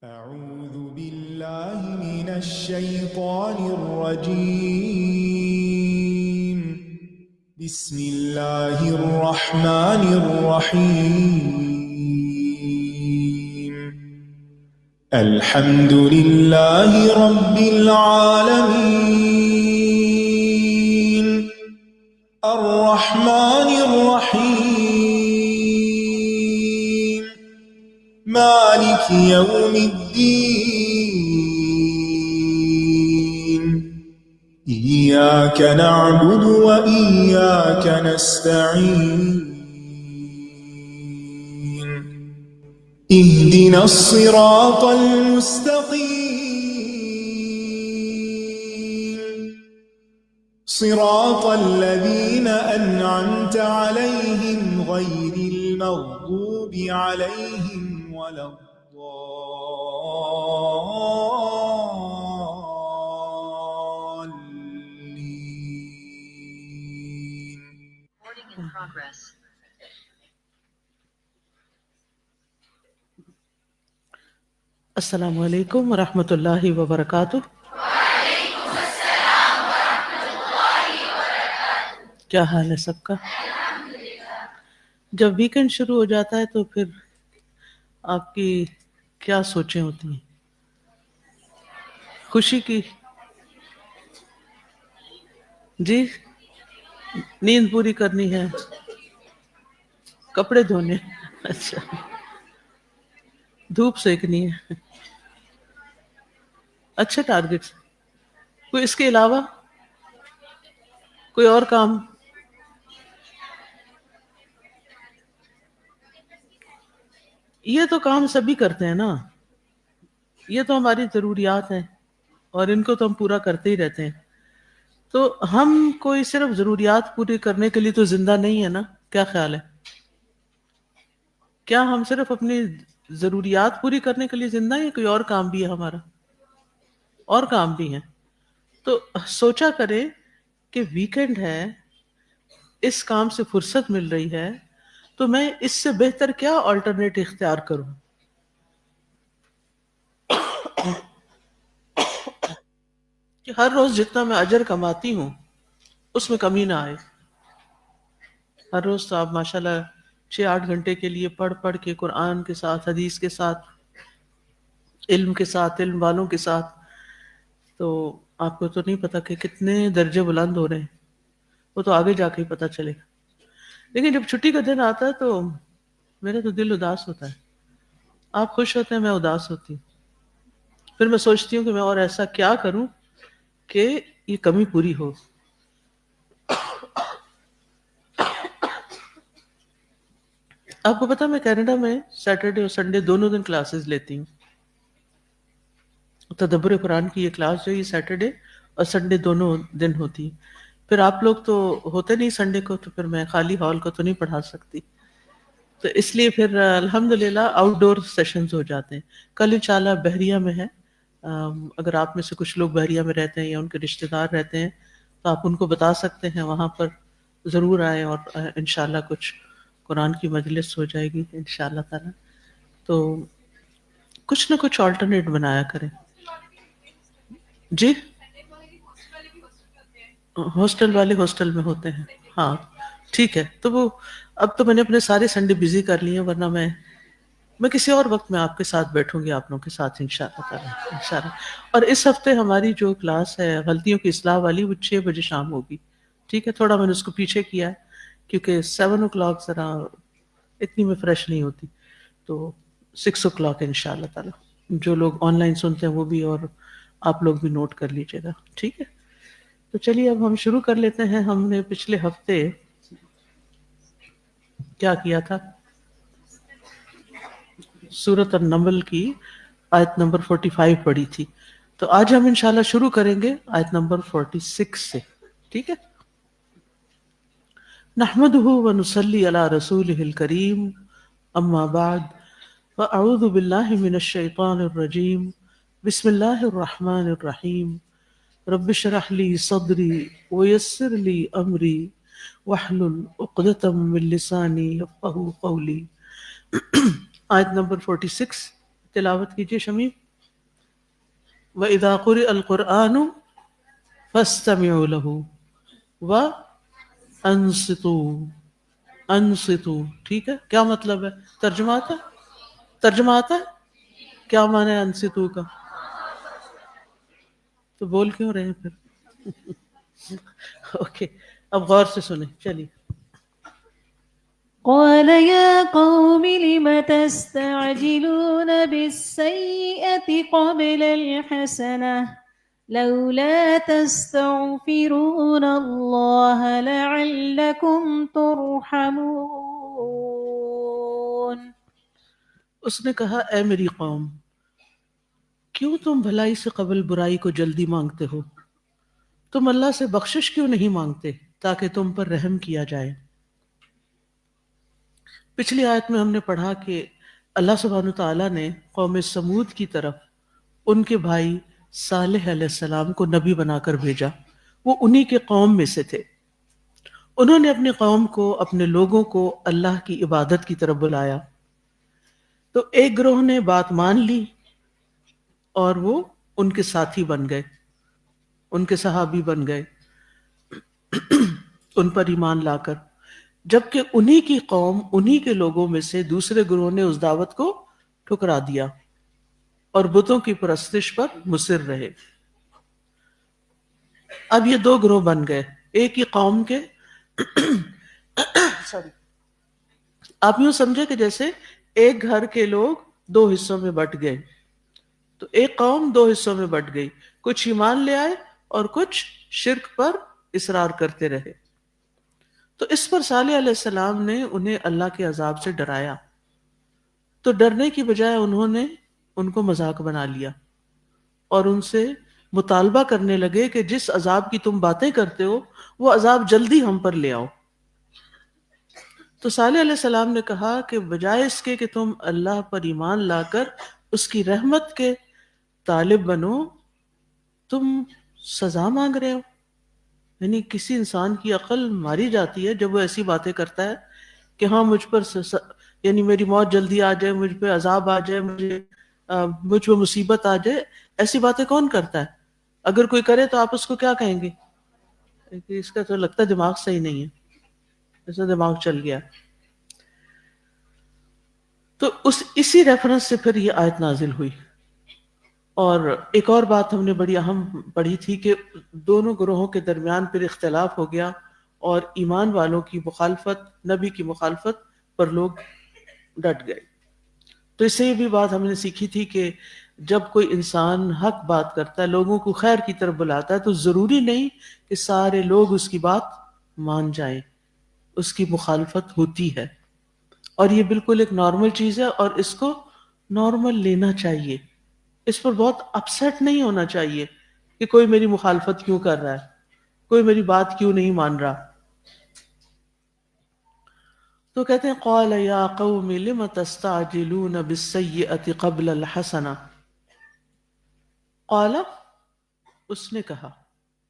أعوذ بالله من الشيطان الرجيم. بسم الله الرحمن الرحيم. الحمد لله رب العالمين. الرحمن الرحيم. مالك يوم الدين. إياك نعبد وإياك نستعين. اهدنا الصراط المستقيم. صراط الذين أنعمت عليهم غير المغضوب عليهم ولا الضالين. Recording in progress. السلام علیکم ورحمۃ اللہ وبرکاتہ۔ کیا حال ہے سب کا؟ جب ویکنڈ شروع ہو جاتا ہے تو پھر آپ کی کیا سوچیں ہوتی ہیں؟ خوشی کی؟ جی، نیند پوری کرنی ہے، کپڑے دھونے، اچھا، دھوپ سیکنی ہے، اچھے ٹارگٹس۔ کوئی اس کے علاوہ کوئی اور کام؟ یہ تو کام سبھی کرتے ہیں نا، یہ تو ہماری ضروریات ہیں اور ان کو تو ہم پورا کرتے ہی رہتے ہیں۔ تو ہم کوئی صرف ضروریات پوری کرنے کے لیے تو زندہ نہیں ہے نا؟ کیا خیال ہے؟ کیا ہم صرف اپنی ضروریات پوری کرنے کے لیے زندہ ہیں یا کوئی اور کام بھی ہے ہمارا؟ اور کام بھی ہیں۔ تو سوچا کرے کہ ویکنڈ ہے، اس کام سے فرصت مل رہی ہے، تو میں اس سے بہتر کیا آلٹرنیٹ اختیار کروں کہ ہر روز جتنا میں اجر کماتی ہوں اس میں کمی نہ آئے۔ ہر روز تو آپ ماشاءاللہ 6-8 گھنٹے کے لیے پڑھ کے قرآن کے ساتھ، حدیث کے ساتھ، علم کے ساتھ، علم والوں کے ساتھ، تو آپ کو تو نہیں پتا کہ کتنے درجے بلند ہو رہے ہیں، وہ تو آگے جا کے ہی پتا چلے گا۔ لیکن جب چھٹی کا دن آتا ہے تو میرا تو دل اداس ہوتا ہے۔ آپ خوش ہوتے ہیں، میں اداس ہوتی ہوں۔ پھر میں سوچتی ہوں کہ میں اور ایسا کیا کروں کہ یہ کمی پوری ہو۔ آپ کو پتا میں کینیڈا میں سیٹرڈے اور سنڈے دونوں دن کلاسز لیتی ہوں۔ تدبر قرآن کی یہ کلاس جو یہ سیٹرڈے اور سنڈے دونوں دن ہوتی ہے۔ پھر آپ لوگ تو ہوتے نہیں سنڈے کو، تو پھر میں خالی ہال کو تو نہیں پڑھا سکتی، تو اس لیے پھر الحمدللہ آؤٹ ڈور سیشنز ہو جاتے ہیں۔ کل انشاءاللہ بحریہ میں ہے، اگر آپ میں سے کچھ لوگ بحریہ میں رہتے ہیں یا ان کے رشتہ دار رہتے ہیں تو آپ ان کو بتا سکتے ہیں، وہاں پر ضرور آئیں، اور انشاءاللہ کچھ قرآن کی مجلس ہو جائے گی انشاءاللہ تعالی۔ تو کچھ نہ کچھ آلٹرنیٹ بنایا کریں۔ جی، ہاسٹل والے ہاسٹل میں ہوتے ہیں، ہاں ٹھیک ہے۔ تو وہ اب تو میں نے اپنے سارے سنڈے بزی کر لیے ہیں، ورنہ میں کسی اور وقت میں آپ کے ساتھ بیٹھوں گی، آپ لوگوں کے ساتھ انشاءاللہ تعالی، انشاءاللہ۔ اور اس ہفتے ہماری جو کلاس ہے غلطیوں کی اصلاح والی، وہ 6 بجے شام ہوگی، ٹھیک ہے؟ تھوڑا میں نے اس کو پیچھے کیا ہے کیونکہ 7 o'clock ذرا اتنی میں فریش نہیں ہوتی، تو 6 o'clock انشاءاللہ تعالی۔ جو لوگ آن لائن سنتے ہیں وہ بھی، اور آپ لوگ بھی نوٹ کر لیجیے گا، ٹھیک ہے؟ تو چلیے اب ہم شروع کر لیتے ہیں۔ ہم نے پچھلے ہفتے کیا کیا تھا؟ سورۃ النمل کی آیت نمبر 45 پڑھی تھی، تو آج ہم انشاءاللہ شروع کریں گے آیت نمبر 46 سے، ٹھیک ہے؟ نحمدہ ونصلی علی رسولہ الکریم، اما بعد، فاعوذ باللہ من الشیطان الرجیم، بسم اللہ الرحمن الرحیم، رب اشرح لی صدری ویسر لی امری واحلل عقدۃ من لسانی یفقہوا قولی۔ آیت نمبر 46، تلاوت کیجیے شمیم. وَإِذَا قُرِئَ الْقُرْآنُ فَاسْتَمِعُوا لَهُ وَأَنصِتُوا. انصتوا، ٹھیک ہے؟ کیا مطلب ہے؟ ترجمہ آتا ہے؟ ترجمہ آتا ہے؟ کیا معنی ہے انصتو کا؟ تو بول کیوں رہے ہیں پھر؟ اوکے، اب غور سے سنیں، چلیے. قال يا قوم لم تستعجلون بالسيئة قبل الحسنة لولا تستغفرون الله لعلكم ترحمون. اس نے کہا اے میری قوم، کیوں تم بھلائی سے قبل برائی کو جلدی مانگتے ہو؟ تم اللہ سے بخشش کیوں نہیں مانگتے تاکہ تم پر رحم کیا جائے؟ پچھلی آیت میں ہم نے پڑھا کہ اللہ سبحانہ تعالیٰ نے قوم سمود کی طرف ان کے بھائی صالح علیہ السلام کو نبی بنا کر بھیجا. وہ انہی کے قوم میں سے تھے. انہوں نے اپنی قوم کو، اپنے لوگوں کو اللہ کی عبادت کی طرف بلایا. تو ایک گروہ نے بات مان لی اور وہ ان کے ساتھی بن گئے، ان کے صحابی بن گئے ان پر ایمان لا کر. جبکہ انہی کی قوم، انہی کے لوگوں میں سے دوسرے گروہ نے اس دعوت کو ٹھکرا دیا اور بتوں کی پرستش پر مصر رہے. اب یہ دو گروہ بن گئے ایک ہی قوم کے. سوری، آپ یوں سمجھے کہ جیسے ایک گھر کے لوگ دو حصوں میں بٹ گئے. تو ایک قوم دو حصوں میں بٹ گئی، کچھ ایمان لے آئے اور کچھ شرک پر اصرار کرتے رہے. تو اس پر صالح علیہ السلام نے انہیں اللہ کے عذاب سے ڈرایا. تو ڈرنے کی بجائے انہوں نے ان کو مذاق بنا لیا اور ان سے مطالبہ کرنے لگے کہ جس عذاب کی تم باتیں کرتے ہو وہ عذاب جلدی ہم پر لے آؤ. تو صالح علیہ السلام نے کہا کہ بجائے اس کے کہ تم اللہ پر ایمان لا کر اس کی رحمت کے طالب بنو، تم سزا مانگ رہے ہو. یعنی کسی انسان کی عقل ماری جاتی ہے جب وہ ایسی باتیں کرتا ہے کہ ہاں مجھ پر یعنی میری موت جلدی آ جائے، مجھ پہ عذاب آ جائے، مجھ پہ مصیبت آ جائے. ایسی باتیں کون کرتا ہے؟ اگر کوئی کرے تو آپ اس کو کیا کہیں گے کہ اس کا تو لگتا ہے دماغ صحیح نہیں ہے، ایسا دماغ چل گیا. تو اسی ریفرنس سے پھر یہ آیت نازل ہوئی. اور ایک اور بات ہم نے بڑی اہم پڑھی تھی کہ دونوں گروہوں کے درمیان پھر اختلاف ہو گیا اور ایمان والوں کی مخالفت، نبی کی مخالفت پر لوگ ڈٹ گئے. تو اس سے یہ بھی بات ہم نے سیکھی تھی کہ جب کوئی انسان حق بات کرتا ہے، لوگوں کو خیر کی طرف بلاتا ہے، تو ضروری نہیں کہ سارے لوگ اس کی بات مان جائیں، اس کی مخالفت ہوتی ہے. اور یہ بالکل ایک نارمل چیز ہے اور اس کو نارمل لینا چاہیے. اس پر بہت اپسیٹ نہیں ہونا چاہیے کہ کوئی میری مخالفت کیوں کر رہا ہے، کوئی میری بات کیوں نہیں مان رہا. تو کہتے ہیں قال یا قوم لم تستعجلون بالسیئۃ قبل الحسنہ. قال، اس نے کہا،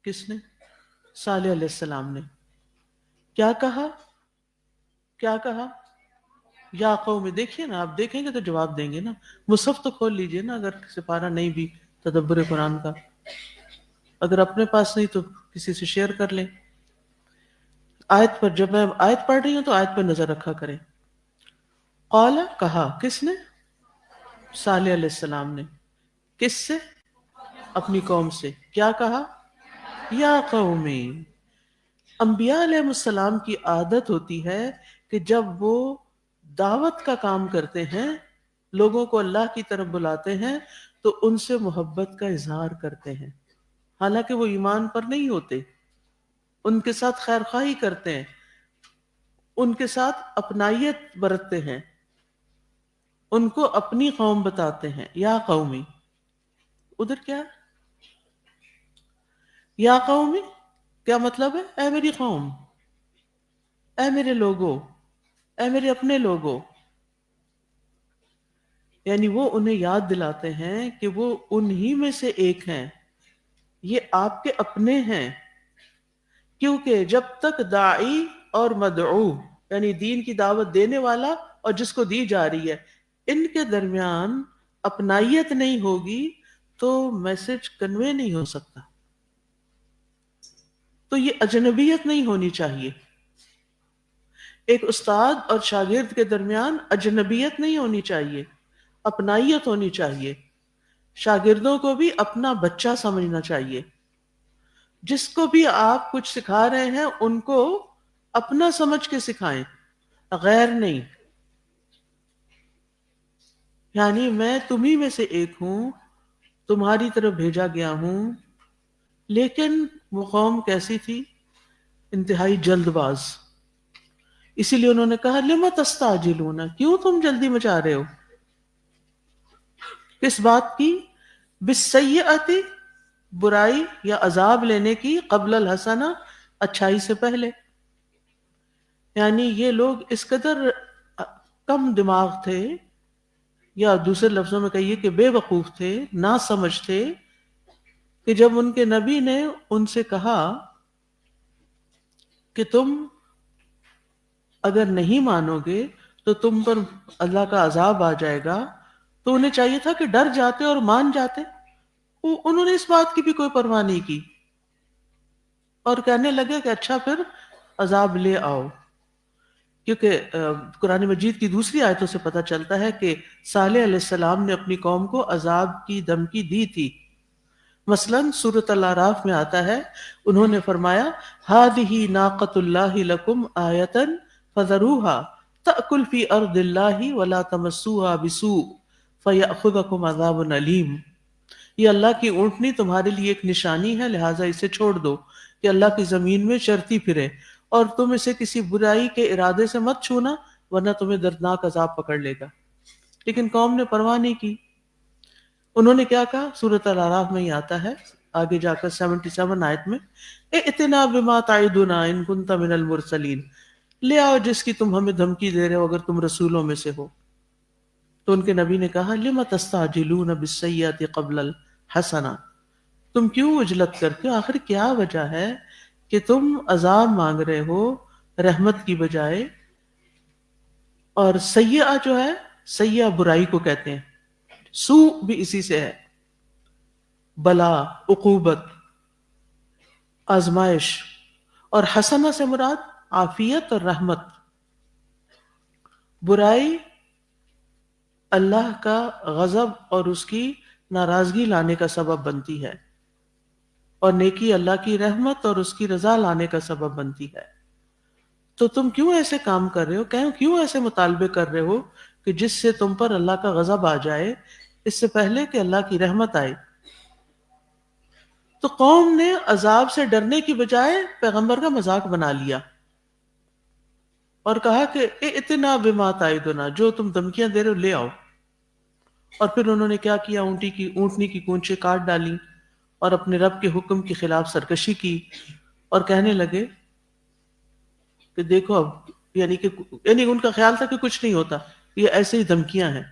کس نے؟ صالح علیہ السلام نے. کیا کہا؟ کیا کہا؟ یا قوم. دیکھیے نا، آپ دیکھیں گے تو جواب دیں گے نا. مصحف تو کھول لیجئے نا، اگر سپارہ نہیں بھی تدبر قرآن کا، اگر اپنے پاس نہیں تو کسی سے شیئر کر لیں. آیت پر، جب میں آیت پڑھ رہی ہوں تو آیت پر نظر رکھا کریں. قال، کہا، کس نے؟ صالح علیہ السلام نے. کس سے؟ اپنی قوم سے. کیا کہا؟ یا قومی. انبیاء علیہ السلام کی عادت ہوتی ہے کہ جب وہ دعوت کا کام کرتے ہیں، لوگوں کو اللہ کی طرف بلاتے ہیں، تو ان سے محبت کا اظہار کرتے ہیں، حالانکہ وہ ایمان پر نہیں ہوتے. ان کے ساتھ خیر خواہی کرتے ہیں، ان کے ساتھ اپنائیت برتتے ہیں، ان کو اپنی قوم بتاتے ہیں. یا قومی، ادھر کیا؟ یا قومی کیا مطلب ہے؟ اے میری قوم، اے میرے لوگوں، اے میرے اپنے لوگوں. یعنی وہ انہیں یاد دلاتے ہیں کہ وہ انہی میں سے ایک ہیں، یہ آپ کے اپنے ہیں. کیونکہ جب تک داعی اور مدعو، یعنی دین کی دعوت دینے والا اور جس کو دی جا رہی ہے، ان کے درمیان اپنائیت نہیں ہوگی تو میسج کنوے نہیں ہو سکتا. تو یہ اجنبیت نہیں ہونی چاہیے. ایک استاد اور شاگرد کے درمیان اجنبیت نہیں ہونی چاہیے، اپنائیت ہونی چاہیے. شاگردوں کو بھی اپنا بچہ سمجھنا چاہیے. جس کو بھی آپ کچھ سکھا رہے ہیں ان کو اپنا سمجھ کے سکھائیں، غیر نہیں. یعنی میں تمہیں میں سے ایک ہوں، تمہاری طرف بھیجا گیا ہوں. لیکن وہ قوم کیسی تھی؟ انتہائی جلد باز. اسی لیے انہوں نے کہا لم تستعجلون، کیوں تم جلدی مچا رہے ہو؟ کس بات کی؟ بالسیئۃ، برائی یا عذاب لینے کی، قبل الحسنہ، اچھائی سے پہلے. یعنی یہ لوگ اس قدر کم دماغ تھے، یا دوسرے لفظوں میں کہیے کہ بے وقوف تھے، نا سمجھ تھے، کہ جب ان کے نبی نے ان سے کہا کہ تم اگر نہیں مانو گے تو تم پر اللہ کا عذاب آ جائے گا، تو انہیں چاہیے تھا کہ ڈر جاتے اور مان جاتے. انہوں نے اس بات کی بھی کوئی پرواہ نہیں کی اور کہنے لگے کہ اچھا پھر عذاب لے آؤ. کیونکہ قرآن مجید کی دوسری آیتوں سے پتہ چلتا ہے کہ صالح علیہ السلام نے اپنی قوم کو عذاب کی دھمکی دی تھی. مثلاً سورۃ الاعراف میں آتا ہے، انہوں نے فرمایا ہذہ ناقۃ اللہ لکم آیۃ فذروها تأکل فی ارض اللہ ولا تمسوها بسوء فیأخذکم عذاب علیم. یہ اللہ کی اونٹنی تمہارے لیے ایک نشانی ہے، لہٰذا اسے چھوڑ دو کہ اللہ کی زمین میں چرتی پھرے، اور تم اسے کسی برائی کے ارادے سے مت چھونا ورنہ تمہیں دردناک عذاب پکڑ لے گا. لیکن قوم نے پرواہ نہیں کی. انہوں نے کیا کہا؟ سورۃ الاعراف میں ہی آتا ہے، آگے جا کر 77 آیت میں، ائتنا بما تعدنا ان کنت من المرسلین، لے آؤ جس کی تم ہمیں دھمکی دے رہے ہو اگر تم رسولوں میں سے ہو. تو ان کے نبی نے کہا لم تستعجلون بالسیئۃ قبل الحسنہ، تم کیوں عجلت کرتے ہو؟ آخر کیا وجہ ہے کہ تم عذاب مانگ رہے ہو رحمت کی بجائے؟ اور سیئہ جو ہے، سیئہ برائی کو کہتے ہیں، سوء بھی اسی سے ہے، بلا، عقوبت، آزمائش. اور حسنہ سے مراد عافیت اور رحمت. برائی اللہ کا غضب اور اس کی ناراضگی لانے کا سبب بنتی ہے، اور نیکی اللہ کی رحمت اور اس کی رضا لانے کا سبب بنتی ہے. تو تم کیوں ایسے کام کر رہے ہو؟ کیوں ایسے مطالبے کر رہے ہو کہ جس سے تم پر اللہ کا غضب آ جائے اس سے پہلے کہ اللہ کی رحمت آئے؟ تو قوم نے عذاب سے ڈرنے کی بجائے پیغمبر کا مذاق بنا لیا اور کہا کہ ائتنا بما تعدنا، جو تم دھمکیاں دے رہے ہو لے آؤ. اور پھر انہوں نے کیا کیا؟ اونٹنی کی کونچیں کاٹ ڈالی اور اپنے رب کے حکم کے خلاف سرکشی کی، اور کہنے لگے کہ دیکھو اب، یعنی ان کا خیال تھا کہ کچھ نہیں ہوتا، یہ ایسے ہی دھمکیاں ہیں.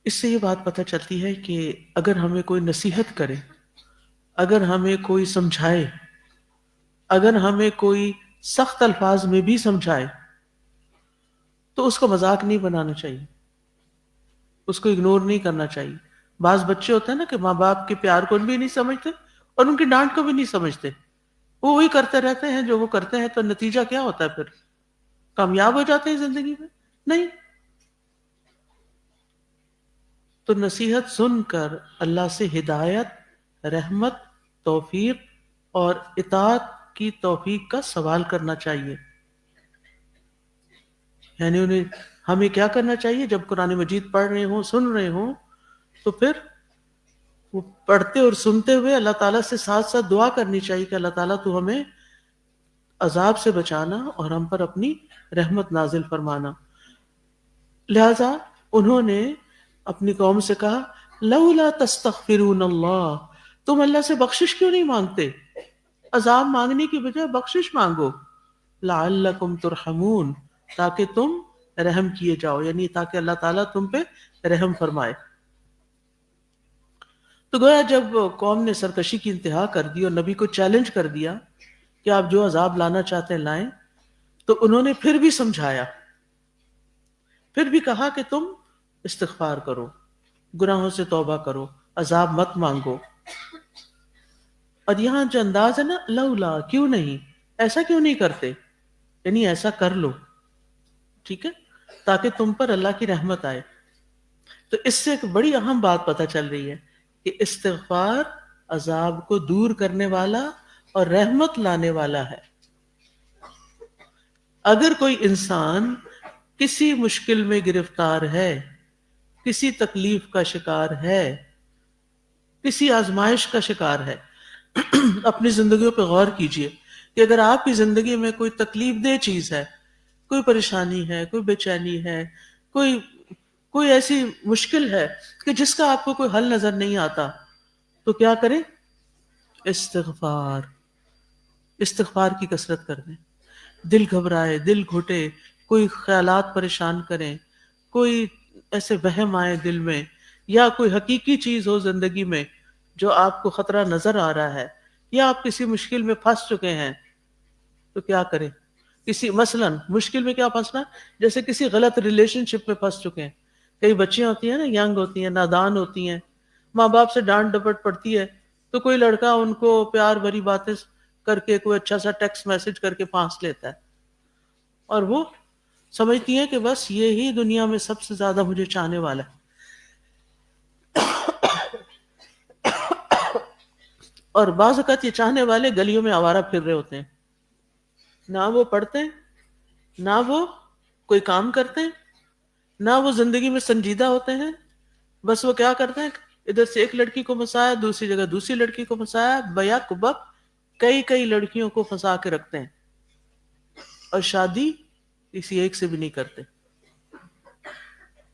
اس سے یہ بات پتہ چلتی ہے کہ اگر ہمیں کوئی نصیحت کرے، اگر ہمیں کوئی سمجھائے، اگر ہمیں کوئی سخت الفاظ میں بھی سمجھائے تو اس کو مذاق نہیں بنانا چاہیے، اس کو اگنور نہیں کرنا چاہیے. بعض بچے ہوتے ہیں نا کہ ماں باپ کے پیار کو بھی نہیں سمجھتے اور ان کی ڈانٹ کو بھی نہیں سمجھتے، وہ وہی کرتے رہتے ہیں جو وہ کرتے ہیں. تو نتیجہ کیا ہوتا ہے؟ پھر کامیاب ہو جاتے ہیں زندگی میں؟ نہیں. تو نصیحت سن کر اللہ سے ہدایت، رحمت، توفیق اور اطاعت کی توفیق کا سوال کرنا چاہیے. یعنی ہمیں کیا کرنا چاہیے؟ جب قرآن مجید پڑھ رہے ہوں، سن رہے ہوں، تو پھر وہ پڑھتے اور سنتے ہوئے اللہ تعالیٰ سے ساتھ ساتھ دعا کرنی چاہیے کہ اللہ تعالیٰ تو ہمیں عذاب سے بچانا اور ہم پر اپنی رحمت نازل فرمانا. لہذا انہوں نے اپنی قوم سے کہا لولا تستغفرون اللہ، تم اللہ سے بخشش کیوں نہیں مانگتے؟ عذاب مانگنے کی بجائے بخشش مانگو. لعلکم ترحمون، تاکہ تم رحم کیے جاؤ، یعنی تاکہ اللہ تعالیٰ تم پہ رحم فرمائے. تو گویا جب قوم نے سرکشی کی انتہا کر دی اور نبی کو چیلنج کر دیا کہ آپ جو عذاب لانا چاہتے ہیں لائیں، تو انہوں نے پھر بھی سمجھایا پھر بھی کہا کہ تم استغفار کرو، گناہوں سے توبہ کرو، عذاب مت مانگو. اور یہاں جو انداز ہے نا، لولا، کیوں نہیں، ایسا کیوں نہیں کرتے، یعنی ایسا کر لو، ٹھیک ہے، تاکہ تم پر اللہ کی رحمت آئے. تو اس سے ایک بڑی اہم بات پتہ چل رہی ہے کہ استغفار عذاب کو دور کرنے والا اور رحمت لانے والا ہے. اگر کوئی انسان کسی مشکل میں گرفتار ہے، کسی تکلیف کا شکار ہے، کسی آزمائش کا شکار ہے، اپنی زندگیوں پہ غور کیجئے کہ اگر آپ کی زندگی میں کوئی تکلیف دہ چیز ہے، کوئی پریشانی ہے، کوئی بے چینی ہے، کوئی ایسی مشکل ہے کہ جس کا آپ کو کوئی حل نظر نہیں آتا، تو کیا کریں؟ استغفار کی کثرت کر دیں. دل گھبرائے، دل گھٹے، کوئی خیالات پریشان کریں، کوئی ایسے وہم آئے دل میں، یا کوئی حقیقی چیز ہو زندگی میں جو آپ کو خطرہ نظر آ رہا ہے، یا آپ کسی مشکل میں پھنس چکے ہیں، تو کیا کریں؟ مثلا مشکل میں کیا پھنسنا؟ جیسے کسی غلط ریلیشن شپ میں پھنس چکے ہیں. کئی بچیاں ہوتی ہیں نا، ینگ ہوتی ہیں، نادان ہوتی ہیں، ماں باپ سے ڈانٹ ڈپٹ پڑتی ہے، تو کوئی لڑکا ان کو پیار بھری باتیں کر کے، کوئی اچھا سا ٹیکسٹ میسج کر کے پھانس لیتا ہے، اور وہ سمجھتی ہیں کہ بس یہی دنیا میں سب سے زیادہ مجھے چاہنے والا ہے. اور بعض اوقات یہ چاہنے والے گلیوں میں آوارہ پھر رہے ہوتے ہیں، نہ وہ پڑھتے ہیں، نہ وہ کوئی کام کرتے ہیں، نہ وہ زندگی میں سنجیدہ ہوتے ہیں. بس وہ کیا کرتے ہیں، ادھر سے ایک لڑکی کو پھنسایا، دوسری جگہ دوسری لڑکی کو پھنسایا، بیک بک کئی لڑکیوں کو پھنسا کے رکھتے ہیں، اور شادی کسی ایک سے بھی نہیں کرتے.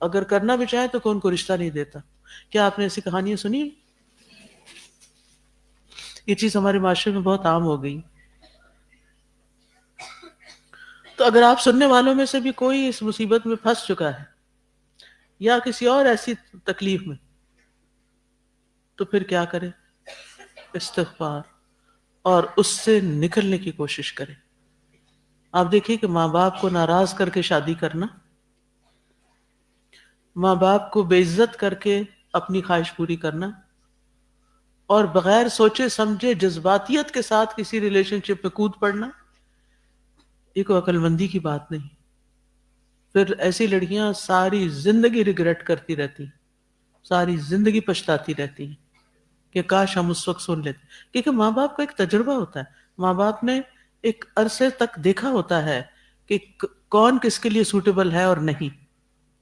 اگر کرنا بھی چاہے تو کون کو رشتہ نہیں دیتا. کیا آپ نے ایسی کہانیاں سنی؟ یہ چیز ہمارے معاشرے میں بہت عام ہو گئی. تو اگر آپ سننے والوں میں سے بھی کوئی اس مصیبت میں پھنس چکا ہے یا کسی اور ایسی تکلیف میں، تو پھر کیا کریں؟ استغفار، اور اس سے نکلنے کی کوشش کریں. آپ دیکھیے کہ ماں باپ کو ناراض کر کے شادی کرنا، ماں باپ کو بے عزت کر کے اپنی خواہش پوری کرنا، اور بغیر سوچے سمجھے جذباتیت کے ساتھ کسی ریلیشن شپ میں کود پڑنا، یہ کوئی عقل مندی کی بات نہیں. پھر ایسی لڑکیاں ساری زندگی ریگریٹ کرتی رہتی، ساری زندگی پچھتاتی رہتی ہیں کہ کاش ہم اس وقت سن لیتے. کیونکہ ماں باپ کا ایک تجربہ ہوتا ہے، ماں باپ نے ایک عرصے تک دیکھا ہوتا ہے کہ کون کس کے لیے سوٹیبل ہے اور نہیں.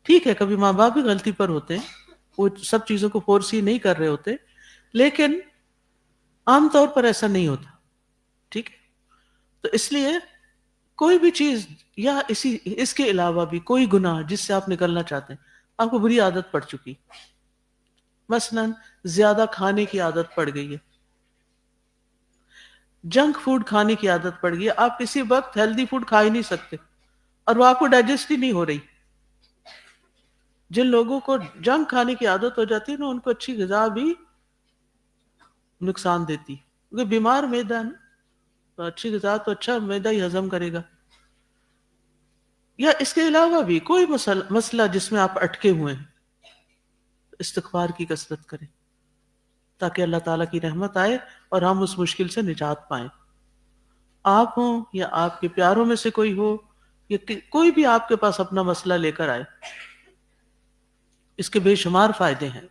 ٹھیک ہے، کبھی ماں باپ بھی غلطی پر ہوتے ہیں، وہ سب چیزوں کو فورسی نہیں کر رہے ہوتے، لیکن عام طور پر ایسا نہیں ہوتا. ٹھیک ہے، تو اس لیے کوئی بھی چیز یا اس کے علاوہ بھی کوئی گناہ جس سے آپ نکلنا چاہتے ہیں، آپ کو بری عادت پڑ چکی، مثلا زیادہ کھانے کی عادت پڑ گئی ہے، جنک فوڈ کھانے کی عادت پڑ گئی ہے، آپ کسی وقت ہیلدی فوڈ کھا ہی نہیں سکتے اور وہ آپ کو ڈائجسٹ ہی نہیں ہو رہی. جن لوگوں کو جنک کھانے کی عادت ہو جاتی ہے نا، ان کو اچھی غذا بھی نقصان دیتی، کیونکہ بیمار معدہ ہے نا، تو اچھی غذا تو اچھا معدہ ہی ہضم کرے گا. یا اس کے علاوہ بھی کوئی مسئلہ جس میں آپ اٹکے ہوئے ہیں، استغفار کی کثرت کریں تاکہ اللہ تعالیٰ کی رحمت آئے اور ہم اس مشکل سے نجات پائیں. آپ ہوں یا آپ کے پیاروں میں سے کوئی ہو، یا کوئی بھی آپ کے پاس اپنا مسئلہ لے کر آئے، اس کے بے شمار فائدے ہیں.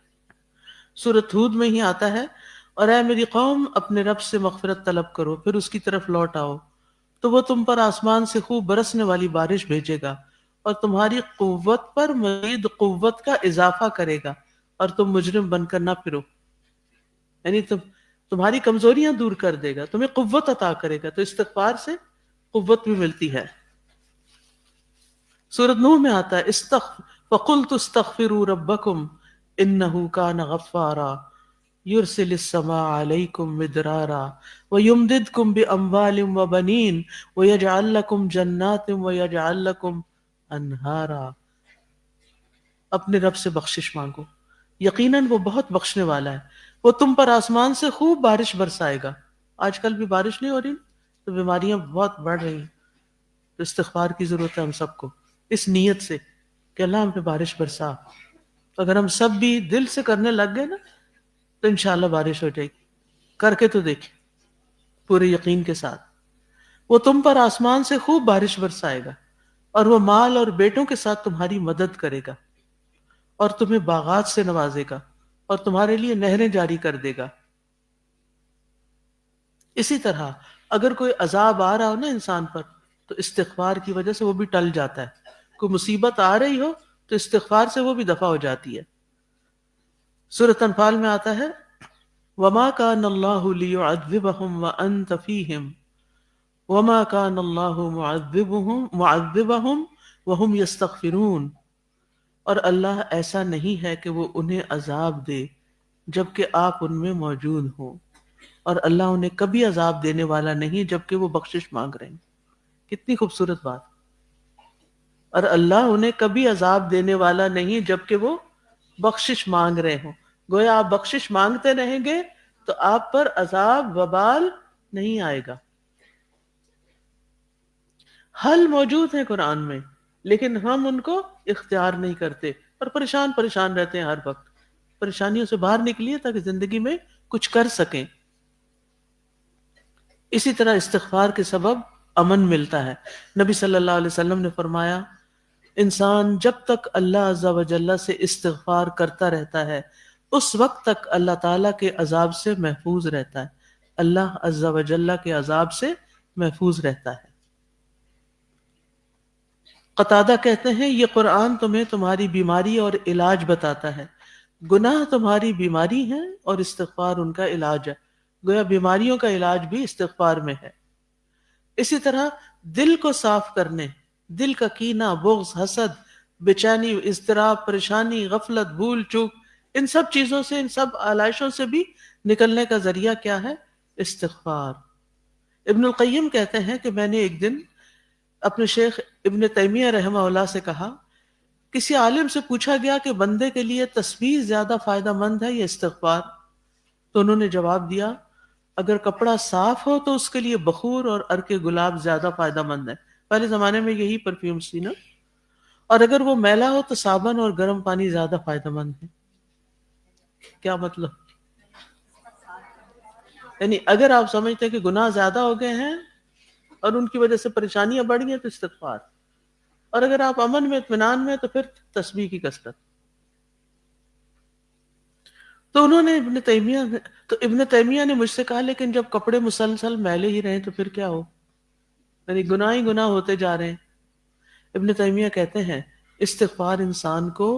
سورۃ ہود میں ہی آتا ہے، اور اے میری قوم اپنے رب سے مغفرت طلب کرو، پھر اس کی طرف لوٹ آؤ، تو وہ تم پر آسمان سے خوب برسنے والی بارش بھیجے گا، اور تمہاری قوت پر مزید قوت کا اضافہ کرے گا، اور تم مجرم بن کر نہ پھرو. یعنی تمہاری کمزوریاں دور کر دے گا، تمہیں قوت عطا کرے گا. تو استغفار سے قوت بھی ملتی ہے. سورۃ نوح میں آتا ہے، فَقُلْتُ اسْتَغْفِرُوا رَبَّكُمْ إِنَّهُ كَانَ غَفَّارًا يُرْسِلِ السَّمَاءَ عَلَيْكُمْ مِدْرَارًا وَيُمْدِدْكُمْ بِأَمْوَالٍ وَبَنِينَ وَيَجْعَلْ لَكُمْ جَنَّاتٍ وَيَجْعَلْ لَكُمْ أَنْهَارًا. اپنے رب سے بخشش مانگو، یقیناً وہ بہت بخشنے والا ہے، وہ تم پر آسمان سے خوب بارش برسائے گا. آج کل بھی بارش نہیں ہو رہی تو بیماریاں بہت بڑھ رہی ہیں، تو استغفار کی ضرورت ہے ہم سب کو اس نیت سے کہ اللہ ہم پہ بارش برسا. اگر ہم سب بھی دل سے کرنے لگ گئے نا تو انشاءاللہ بارش ہو جائے گی. کر کے تو دیکھیں پورے یقین کے ساتھ. وہ تم پر آسمان سے خوب بارش برسائے گا اور وہ مال اور بیٹوں کے ساتھ تمہاری مدد کرے گا اور تمہیں باغات سے نوازے گا اور تمہارے لیے نہریں جاری کر دے گا. اسی طرح اگر کوئی عذاب آ رہا ہو نا انسان پر تو استغفار کی وجہ سے وہ بھی ٹل جاتا ہے. کوئی مصیبت آ رہی ہو تو استغفار سے وہ بھی دفع ہو جاتی ہے. سورۃ انفال میں آتا ہے وما كان الله ليعذبهم وانت فيهم وما كان الله معذبهم وهم يستغفرون. اور اللہ ایسا نہیں ہے کہ وہ انہیں عذاب دے جبکہ آپ ان میں موجود ہوں، اور اللہ انہیں کبھی عذاب دینے والا نہیں جبکہ وہ بخشش مانگ رہے ہیں. کتنی خوبصورت بات. اور اللہ انہیں کبھی عذاب دینے والا نہیں جبکہ وہ بخشش مانگ رہے ہوں. گویا آپ بخشش مانگتے رہیں گے تو آپ پر عذاب وبال نہیں آئے گا. حل موجود ہے قرآن میں لیکن ہم ان کو اختیار نہیں کرتے اور پریشان رہتے ہیں ہر وقت. پریشانیوں سے باہر نکلیے تاکہ زندگی میں کچھ کر سکیں. اسی طرح استغفار کے سبب امن ملتا ہے. نبی صلی اللہ علیہ وسلم نے فرمایا انسان جب تک اللہ عز و جل سے استغفار کرتا رہتا ہے اس وقت تک اللہ تعالیٰ کے عذاب سے محفوظ رہتا ہے. اللہ عز و جل کے عذاب سے محفوظ رہتا ہے. قتادہ کہتے ہیں یہ قرآن تمہیں تمہاری بیماری اور علاج بتاتا ہے. گناہ تمہاری بیماری ہے اور استغفار ان کا علاج ہے. گویا بیماریوں کا علاج بھی استغفار میں ہے. اسی طرح دل کو صاف کرنے، دل کا کینہ، بغض، حسد، بے چینی، اضطراب، پریشانی، غفلت، بھول چوک، ان سب چیزوں سے، ان سب آلائشوں سے بھی نکلنے کا ذریعہ کیا ہے؟ استغفار. ابن القیم کہتے ہیں کہ میں نے ایک دن اپنے شیخ ابن تیمیہ رحمہ اللہ سے کہا کسی عالم سے پوچھا گیا کہ بندے کے لیے تسبیح زیادہ فائدہ مند ہے یا استغفار؟ تو انہوں نے جواب دیا اگر کپڑا صاف ہو تو اس کے لیے بخور اور عرق گلاب زیادہ فائدہ مند ہے. پہلے زمانے میں یہی پرفیومز تھی نا. اور اگر وہ میلا ہو تو صابن اور گرم پانی زیادہ فائدہ مند ہے. کیا مطلب؟ یعنی اگر آپ سمجھتے ہیں کہ گناہ زیادہ ہو گئے ہیں اور ان کی وجہ سے پریشانیاں بڑھ گئی ہیں تو استغفار، اور اگر آپ امن میں، اطمینان میں، تو پھر تسبیح کی کثرت. تو انہوں نے ابن تیمیہ نے مجھ سے کہا لیکن جب کپڑے مسلسل میلے ہی رہیں تو پھر کیا ہو؟ یعنی گناہ ہی گناہ ہوتے جا رہے ہیں. ابن تیمیہ کہتے ہیں استغفار انسان کو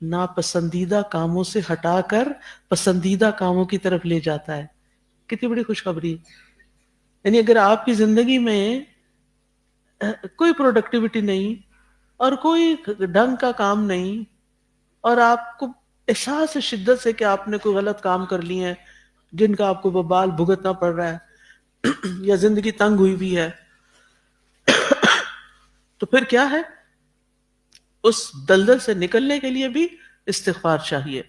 ناپسندیدہ کاموں سے ہٹا کر پسندیدہ کاموں کی طرف لے جاتا ہے. کتنی بڑی خوشخبری. یعنی اگر آپ کی زندگی میں کوئی پروڈکٹیوٹی نہیں اور کوئی ڈھنگ کا کام نہیں اور آپ کو احساس ہے شدت سے کہ آپ نے کوئی غلط کام کر لیے ہیں جن کا آپ کو وبال بھگتنا پڑ رہا ہے یا زندگی تنگ ہوئی بھی ہے، تو پھر کیا ہے؟ اس دلدل سے نکلنے کے لیے بھی استغفار چاہیے.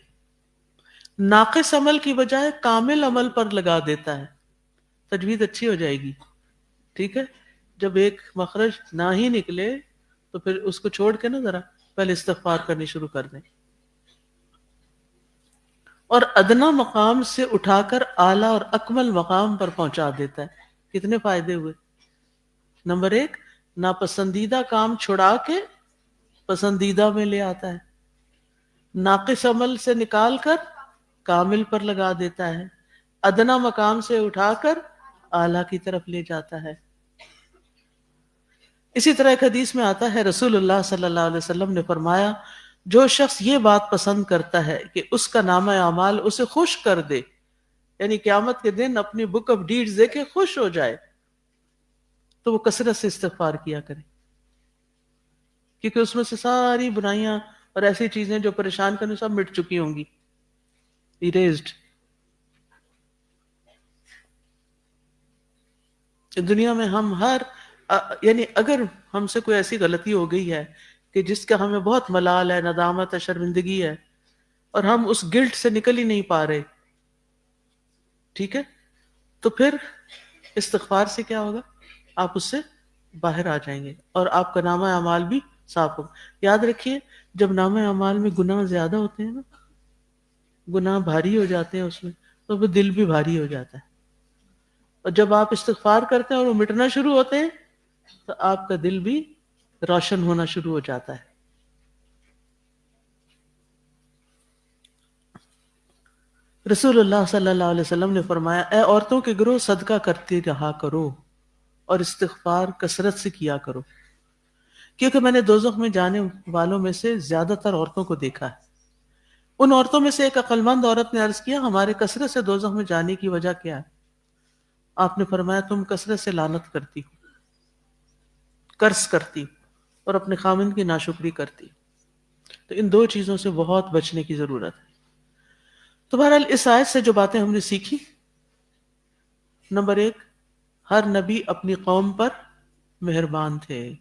ناقص عمل کی بجائے کامل عمل پر لگا دیتا ہے. تجوید اچھی ہو جائے گی. ٹھیک ہے، جب ایک مخرج نہ ہی نکلے تو پھر اس کو چھوڑ کے نا ذرا پہلے استغفار کرنی شروع کر دیں. اور ادنا مقام سے اٹھا کر اعلیٰ اور اکمل مقام پر پہنچا دیتا ہے. کتنے فائدے ہوئے؟ نمبر 1، ناپسندیدہ کام چھڑا کے پسندیدہ میں لے آتا ہے. ناقص عمل سے نکال کر کامل پر لگا دیتا ہے. ادنا مقام سے اٹھا کر اعلیٰ کی طرف لے جاتا ہے. اسی طرح ایک حدیث میں آتا ہے رسول اللہ صلی اللہ علیہ وسلم نے فرمایا جو شخص یہ بات پسند کرتا ہے کہ اس کا نامہ اعمال اسے خوش کر دے، یعنی قیامت کے دن اپنی بک آف ڈیڈز دے کے خوش ہو جائے، تو وہ کثرت سے استغفار کیا کرے، کیونکہ اس میں سے ساری برائیاں اور ایسی چیزیں جو پریشان کرنے سب مٹ چکی ہوں گی، ایریزڈ. دنیا میں ہم یعنی اگر ہم سے کوئی ایسی غلطی ہو گئی ہے کہ جس کا ہمیں بہت ملال ہے، ندامت ہے، شرمندگی ہے، اور ہم اس گلٹ سے نکل ہی نہیں پا رہے، ٹھیک ہے، تو پھر استغفار سے کیا ہوگا؟ آپ اس سے باہر آ جائیں گے اور آپ کا نامہ اعمال بھی صاف ہو. یاد رکھیے جب نام اعمال میں گناہ زیادہ ہوتے ہیں نا، گناہ بھاری ہو جاتے ہیں اس میں، تو وہ دل بھی بھاری ہو جاتا ہے. اور جب آپ استغفار کرتے ہیں اور وہ مٹنا شروع ہوتے ہیں تو آپ کا دل بھی روشن ہونا شروع ہو جاتا ہے. رسول اللہ صلی اللہ علیہ وسلم نے فرمایا، اے عورتوں کے گروہ صدقہ کرتے رہا کرو اور استغفار کثرت سے کیا کرو، کیونکہ میں نے دوزخ میں جانے والوں میں سے زیادہ تر عورتوں کو دیکھا ہے. ان عورتوں میں سے ایک عقل مند عورت نے عرض کیا، ہمارے کثرت سے دوزخ میں جانے کی وجہ کیا ہے؟ آپ نے فرمایا، تم کثرت سے لعنت کرتی ہو، قرض کرتی اور اپنے خامند کی ناشکری کرتی. تو ان دو چیزوں سے بہت بچنے کی ضرورت ہے. تو بہرحال اس آیت سے جو باتیں ہم نے سیکھی، نمبر 1، ہر نبی اپنی قوم پر مہربان تھے.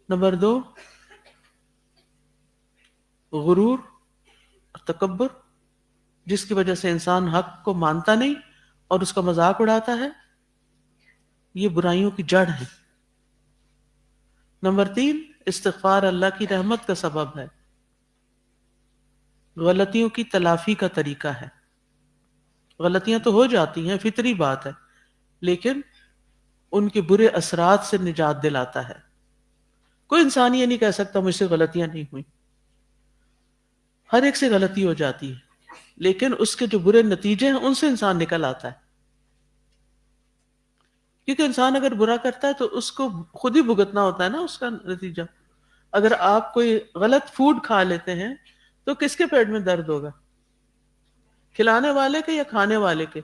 نمبر 2، غرور اور تکبر جس کی وجہ سے انسان حق کو مانتا نہیں اور اس کا مذاق اڑاتا ہے، یہ برائیوں کی جڑ ہے. نمبر 3، استغفار اللہ کی رحمت کا سبب ہے، غلطیوں کی تلافی کا طریقہ ہے. غلطیاں تو ہو جاتی ہیں، فطری بات ہے، لیکن ان کے برے اثرات سے نجات دلاتا ہے. کوئی انسان یہ نہیں کہہ سکتا مجھ سے غلطیاں نہیں ہوئی، ہر ایک سے غلطی ہو جاتی ہے، لیکن اس کے جو برے نتیجے ہیں ان سے انسان نکل آتا ہے. کیونکہ انسان اگر برا کرتا ہے تو اس کو خود ہی بھگتنا ہوتا ہے نا اس کا نتیجہ. اگر آپ کوئی غلط فوڈ کھا لیتے ہیں تو کس کے پیٹ میں درد ہوگا؟ کھلانے والے کے یا کھانے والے کے؟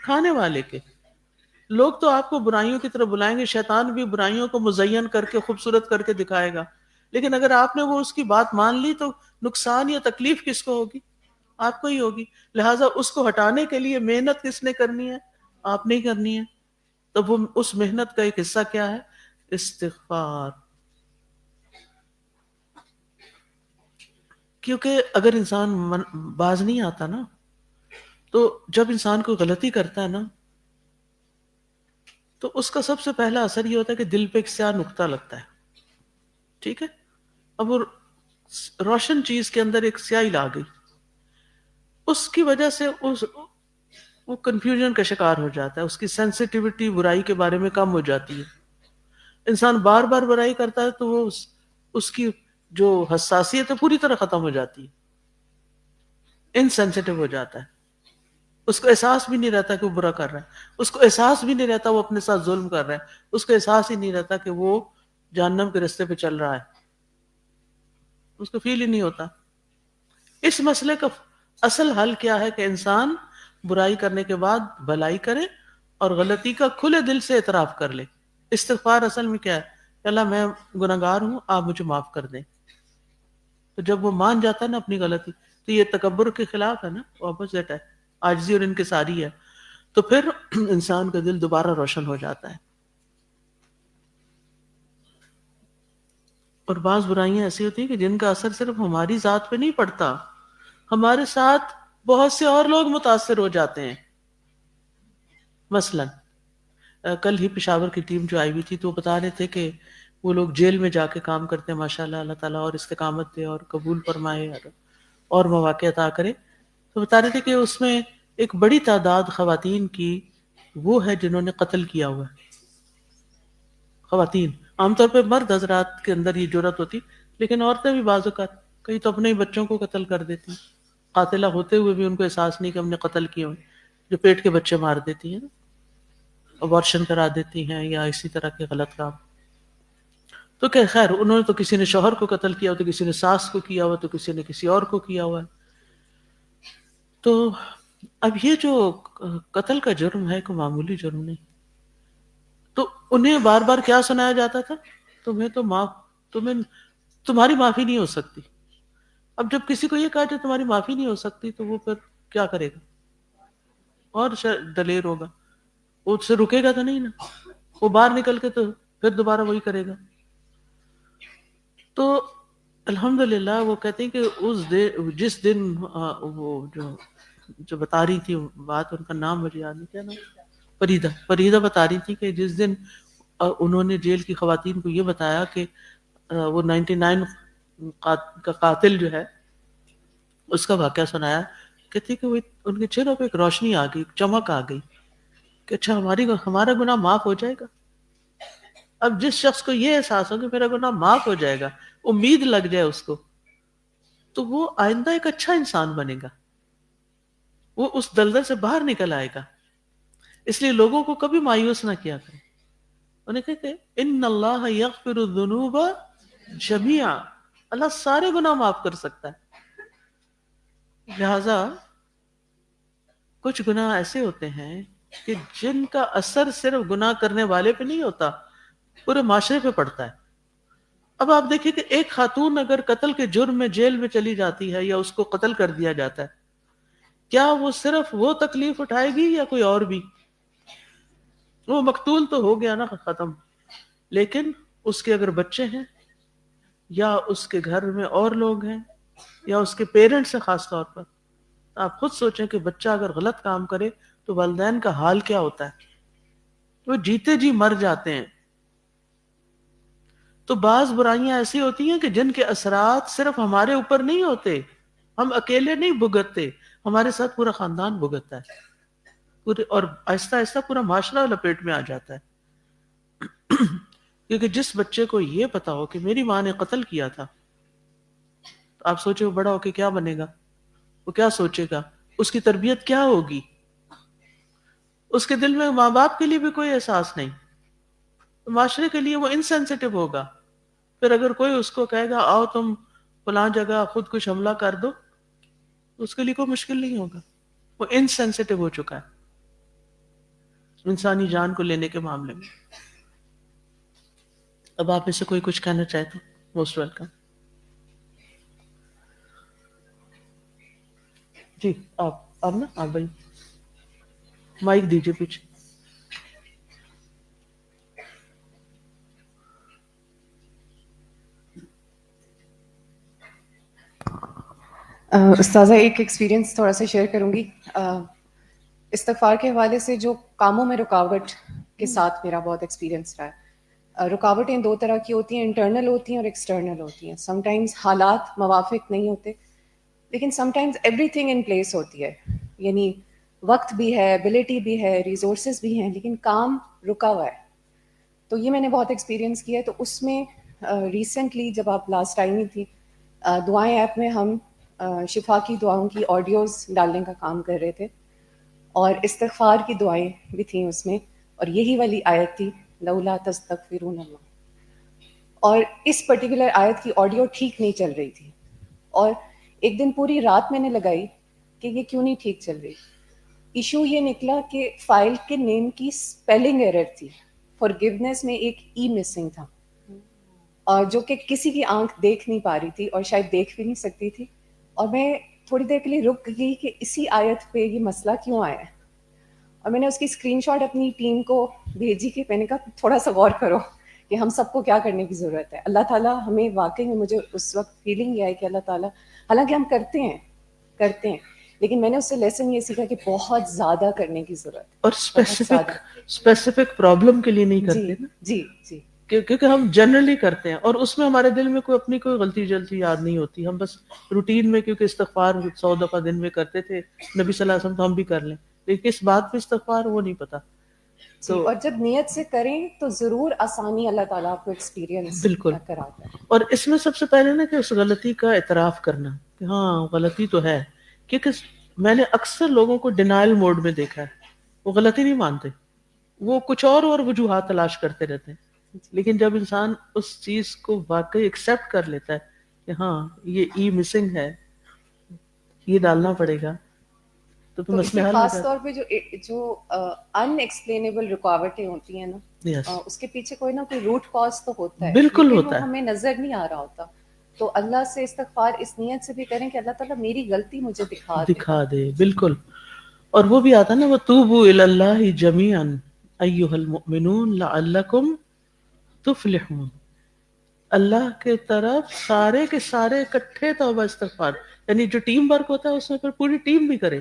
کھانے والے کے. لوگ تو آپ کو برائیوں کی طرف بلائیں گے، شیطان بھی برائیوں کو مزین کر کے خوبصورت کر کے دکھائے گا، لیکن اگر آپ نے وہ اس کی بات مان لی تو نقصان یا تکلیف کس کو ہوگی؟ آپ کو ہی ہوگی. لہٰذا اس کو ہٹانے کے لیے محنت کس نے کرنی ہے؟ آپ نے ہی کرنی ہے. تو وہ اس محنت کا ایک حصہ کیا ہے؟ استغفار. کیونکہ اگر انسان باز نہیں آتا نا، تو جب انسان کوئی غلطی کرتا ہے نا تو اس کا سب سے پہلا اثر یہ ہوتا ہے کہ دل پہ ایک سیاہ نقطہ لگتا ہے. ٹھیک ہے؟ اب وہ روشن چیز کے اندر ایک سیاہی لا گئی، اس کی وجہ سے وہ کنفیوژن کا شکار ہو جاتا ہے، اس کی سینسیٹیوٹی برائی کے بارے میں کم ہو جاتی ہے. انسان بار بار برائی کرتا ہے تو وہ اس کی جو حساسیت ہے پوری طرح ختم ہو جاتی ہے، انسینسیٹیو ہو جاتا ہے. اس کو احساس بھی نہیں رہتا کہ وہ برا کر رہا ہے، اس کو احساس بھی نہیں رہتا وہ اپنے ساتھ ظلم کر رہا ہے، اس کو احساس ہی نہیں رہتا کہ وہ جہنم کے راستے پہ چل رہا ہے، اس کو فیل ہی نہیں ہوتا. اس مسئلے کا اصل حل کیا ہے کہ انسان برائی کرنے کے بعد بھلائی کرے اور غلطی کا کھلے دل سے اعتراف کر لے. استغفار اصل میں کیا ہے؟ کہ اللہ میں گناہگار ہوں، آپ مجھے معاف کر دیں. تو جب وہ مان جاتا ہے نا اپنی غلطی، تو یہ تکبر کے خلاف ہے نا، اپوزٹ ہے، عاجزی اور انکساری ہے. تو پھر انسان کا دل دوبارہ روشن ہو جاتا ہے. اور بعض برائیاں ایسی ہوتی ہیں کہ جن کا اثر صرف ہماری ذات پہ نہیں پڑتا، ہمارے ساتھ بہت سے اور لوگ متاثر ہو جاتے ہیں. مثلا کل ہی پشاور کی ٹیم جو آئی ہوئی تھی تو وہ بتا رہے تھے کہ وہ لوگ جیل میں جا کے کام کرتے ہیں، ماشاءاللہ، اللہ تعالیٰ اور استقامت دے اور قبول فرمائے اور مواقع عطا کرے. تو بتا رہے تھے کہ اس میں ایک بڑی تعداد خواتین کی وہ ہے جنہوں نے قتل کیا ہوا ہے. خواتین، عام طور پہ مرد حضرات کے اندر یہ جرات ہوتی، لیکن عورتیں بھی بعض اوقات کئی تو اپنے ہی بچوں کو قتل کر دیتی، قاتلہ ہوتے ہوئے بھی ان کو احساس نہیں کہ ہم نے قتل کیے ہوئے، جو پیٹ کے بچے مار دیتی ہیں، ابارشن کرا دیتی ہیں یا اسی طرح کے غلط کام. تو کہ خیر انہوں نے تو کسی نے شوہر کو قتل کیا ہوا، تو کسی نے ساس کو کیا ہوا، تو کسی نے کسی اور کو کیا ہوا ہے. تو اب یہ جو قتل کا جرم ہے کوئی معمولی جرم نہیں. تو انہیں بار بار کیا سنایا جاتا تھا؟ تمہاری معافی نہیں ہو سکتی. اب جب کسی کو یہ کہا جائے تمہاری معافی نہیں ہو سکتی تو وہ پھر کیا کرے گا؟ اور دلیر ہوگا، وہ اس سے رکے گا تو نہیں نا، وہ باہر نکل کے تو پھر دوبارہ وہی کرے گا. تو الحمدللہ وہ کہتے ہیں کہ جس دن وہ جو بتا رہی تھی بات، ان کا نام مجھے یاد نہیں، کیا نام؟ فریدہ بتا رہی تھی کہ جس دن اور انہوں نے جیل کی خواتین کو یہ بتایا کہ وہ 99 کا قاتل جو ہے اس کا واقعہ سنایا. کہتی کہ وہ ان کے چہروں پہ ایک روشنی آ گئی, چمک آ گئی کہ اچھا ہمارا گناہ معاف ہو جائے گا. اب جس شخص کو یہ احساس ہو کہ میرا گناہ معاف ہو جائے گا, امید لگ جائے اس کو, تو وہ آئندہ ایک اچھا انسان بنے گا, وہ اس دلدل سے باہر نکل آئے گا. اس لیے لوگوں کو کبھی مایوس نہ کیا کریں. انہیں کہتے ان اللہ یغفر الذنوب جميعا, اللہ سارے گناہ معاف کر سکتا ہے. لہذا کچھ گناہ ایسے ہوتے ہیں کہ جن کا اثر صرف گناہ کرنے والے پہ نہیں ہوتا, پورے معاشرے پہ پڑتا ہے. اب آپ دیکھیں کہ ایک خاتون اگر قتل کے جرم میں جیل میں چلی جاتی ہے یا اس کو قتل کر دیا جاتا ہے, کیا وہ صرف وہ تکلیف اٹھائے گی یا کوئی اور بھی؟ وہ مقتول تو ہو گیا نا, ختم. لیکن اس کے اگر بچے ہیں یا اس کے گھر میں اور لوگ ہیں یا اس کے پیرنٹس ہیں, خاص طور پر آپ خود سوچیں کہ بچہ اگر غلط کام کرے تو والدین کا حال کیا ہوتا ہے, وہ جیتے جی مر جاتے ہیں. تو بعض برائیاں ایسی ہوتی ہیں کہ جن کے اثرات صرف ہمارے اوپر نہیں ہوتے, ہم اکیلے نہیں بھگتتے, ہمارے ساتھ پورا خاندان بھگتتا ہے پورے, اور آہستہ آہستہ پورا معاشرہ لپیٹ میں آ جاتا ہے. کیونکہ جس بچے کو یہ پتا ہو کہ میری ماں نے قتل کیا تھا, تو آپ سوچے وہ بڑا ہو کے کیا بنے گا, وہ کیا سوچے گا, اس کی تربیت کیا ہوگی. اس کے دل میں ماں باپ کے لیے بھی کوئی احساس نہیں, معاشرے کے لیے وہ انسینسٹیو ہوگا. پھر اگر کوئی اس کو کہے گا آؤ تم فلاں جگہ خود کچھ حملہ کر دو, اس کے لیے کوئی مشکل نہیں ہوگا, وہ انسینسٹیو ہو چکا ہے انسانی جان کو لینے کے معاملے میں. اب آپ میں سے کوئی کچھ کہنا چاہے تو موسٹ ویلکم. جی آپ نا آپ بھائی مائک دیجیے پیچھے. استاذہ ایک ایکسپیرینس تھوڑا سا شیئر کروں گی. استغفار کے حوالے سے جو کاموں میں رکاوٹ کے ساتھ میرا بہت ایکسپیرینس رہا ہے. رکاوٹیں دو طرح کی ہوتی ہیں, انٹرنل ہوتی ہیں اور ایکسٹرنل ہوتی ہیں. سم ٹائمز حالات موافق نہیں ہوتے, لیکن some times every thing in place ہوتی ہے, یعنی وقت بھی ہے, ایبلٹی بھی ہے, ریسورسز بھی ہیں, لیکن کام رکا ہوا ہے. تو یہ میں نے بہت ایکسپیرینس کیا ہے. تو اس میں ریسنٹلی جب آپ لاسٹ ٹائم ہی تھی, دعائیں ایپ میں ہم شفا کی دعاؤں کی آڈیوز ڈالنے کا کام کر رہے تھے, اور استغفار کی دعائیں بھی تھیں اس میں, اور یہی والی آیت تھی لولا تستغفرون اللہ. اور اس پرٹیکولر آیت کی آڈیو ٹھیک نہیں چل رہی تھی, اور ایک دن پوری رات میں نے لگائی کہ یہ کیوں نہیں ٹھیک چل رہی. ایشو یہ نکلا کہ فائل کے نیم کی اسپیلنگ ایرر تھی, فارگیونیس میں ایک ای مسنگ تھا, اور جو کہ کسی کی آنکھ دیکھ نہیں پا رہی تھی اور شاید دیکھ بھی نہیں سکتی تھی. اور میں تھوڑی دیر کے لیے رک گئی کہ اسی آیت پہ یہ مسئلہ کیوں آیا ہے, اور میں نے اس کی اسکرین شاٹ اپنی ٹیم کو بھیجی کہ میں نے کہا تھوڑا سا غور کرو کہ ہم سب کو کیا کرنے کی ضرورت ہے. اللہ تعالیٰ ہمیں واقعی میں, مجھے اس وقت فیلنگ یہ آئی کہ اللہ تعالیٰ, حالانکہ ہم کرتے ہیں, لیکن میں نے اس سے لیسن یہ سیکھا کہ بہت زیادہ کرنے کی ضرورت ہے, اور اسپیسیفک پرابلم کے لیے نہیں کرتے نا. جی جی کیونکہ ہم جنرلی کرتے ہیں, اور اس میں ہمارے دل میں کوئی اپنی کوئی غلطی جلتی یاد نہیں ہوتی. ہم بس روٹین میں, کیونکہ استغفار 100 دفعہ دن میں کرتے تھے نبی صلی اللہ علیہ وسلم, تو ہم بھی کر لیں, لیکن اس بات پہ استغفار وہ نہیں پتا. تو اور جب نیت سے کریں تو ضرور آسانی اللہ تعالیٰ آپ کو ایکسپیرینس بالکل کراتا ہے. اور اس میں سب سے پہلے نا کہ اس غلطی کا اعتراف کرنا کہ ہاں غلطی تو ہے. کیونکہ میں نے اکثر لوگوں کو ڈینائل موڈ میں دیکھا ہے, وہ غلطی نہیں مانتے, وہ کچھ اور وجوہات تلاش کرتے رہتے ہیں. لیکن جب انسان اس چیز کو واقعی ایکسیپٹ کر لیتا ہے کہ ہاں یہ ای مسنگ ہے, یہ ڈالنا پڑے گا, تو پھر مسئلہ حل ہو خاص جاتا ہے. طور پہ جو ان ایکسپلینیبل رکاوٹیں ہوتی ہیں نا, اس کے پیچھے کوئی نہ کوئی روٹ کاز تو ہوتا ہے, بالکل لیکن ہوتا ہے, وہ ہمیں نظر نہیں آ رہا ہوتا. تو اللہ سے استغفار اس نیت سے بھی کریں کہ اللہ تعالیٰ میری غلطی مجھے دکھا دے. بالکل. اور وہ بھی آتا نا وَتُوبُوا إِلَى اللَّهِ جَمِيعًا أَيُّهَا الْمُؤْمِنُونَ لَعَلَّكُمْ تفلحون. اللہ کے طرف سارے کے سارے اکٹھے توبہ استغفار, یعنی جو ٹیم ورک ہوتا ہے اس میں پھر پوری ٹیم بھی کرے,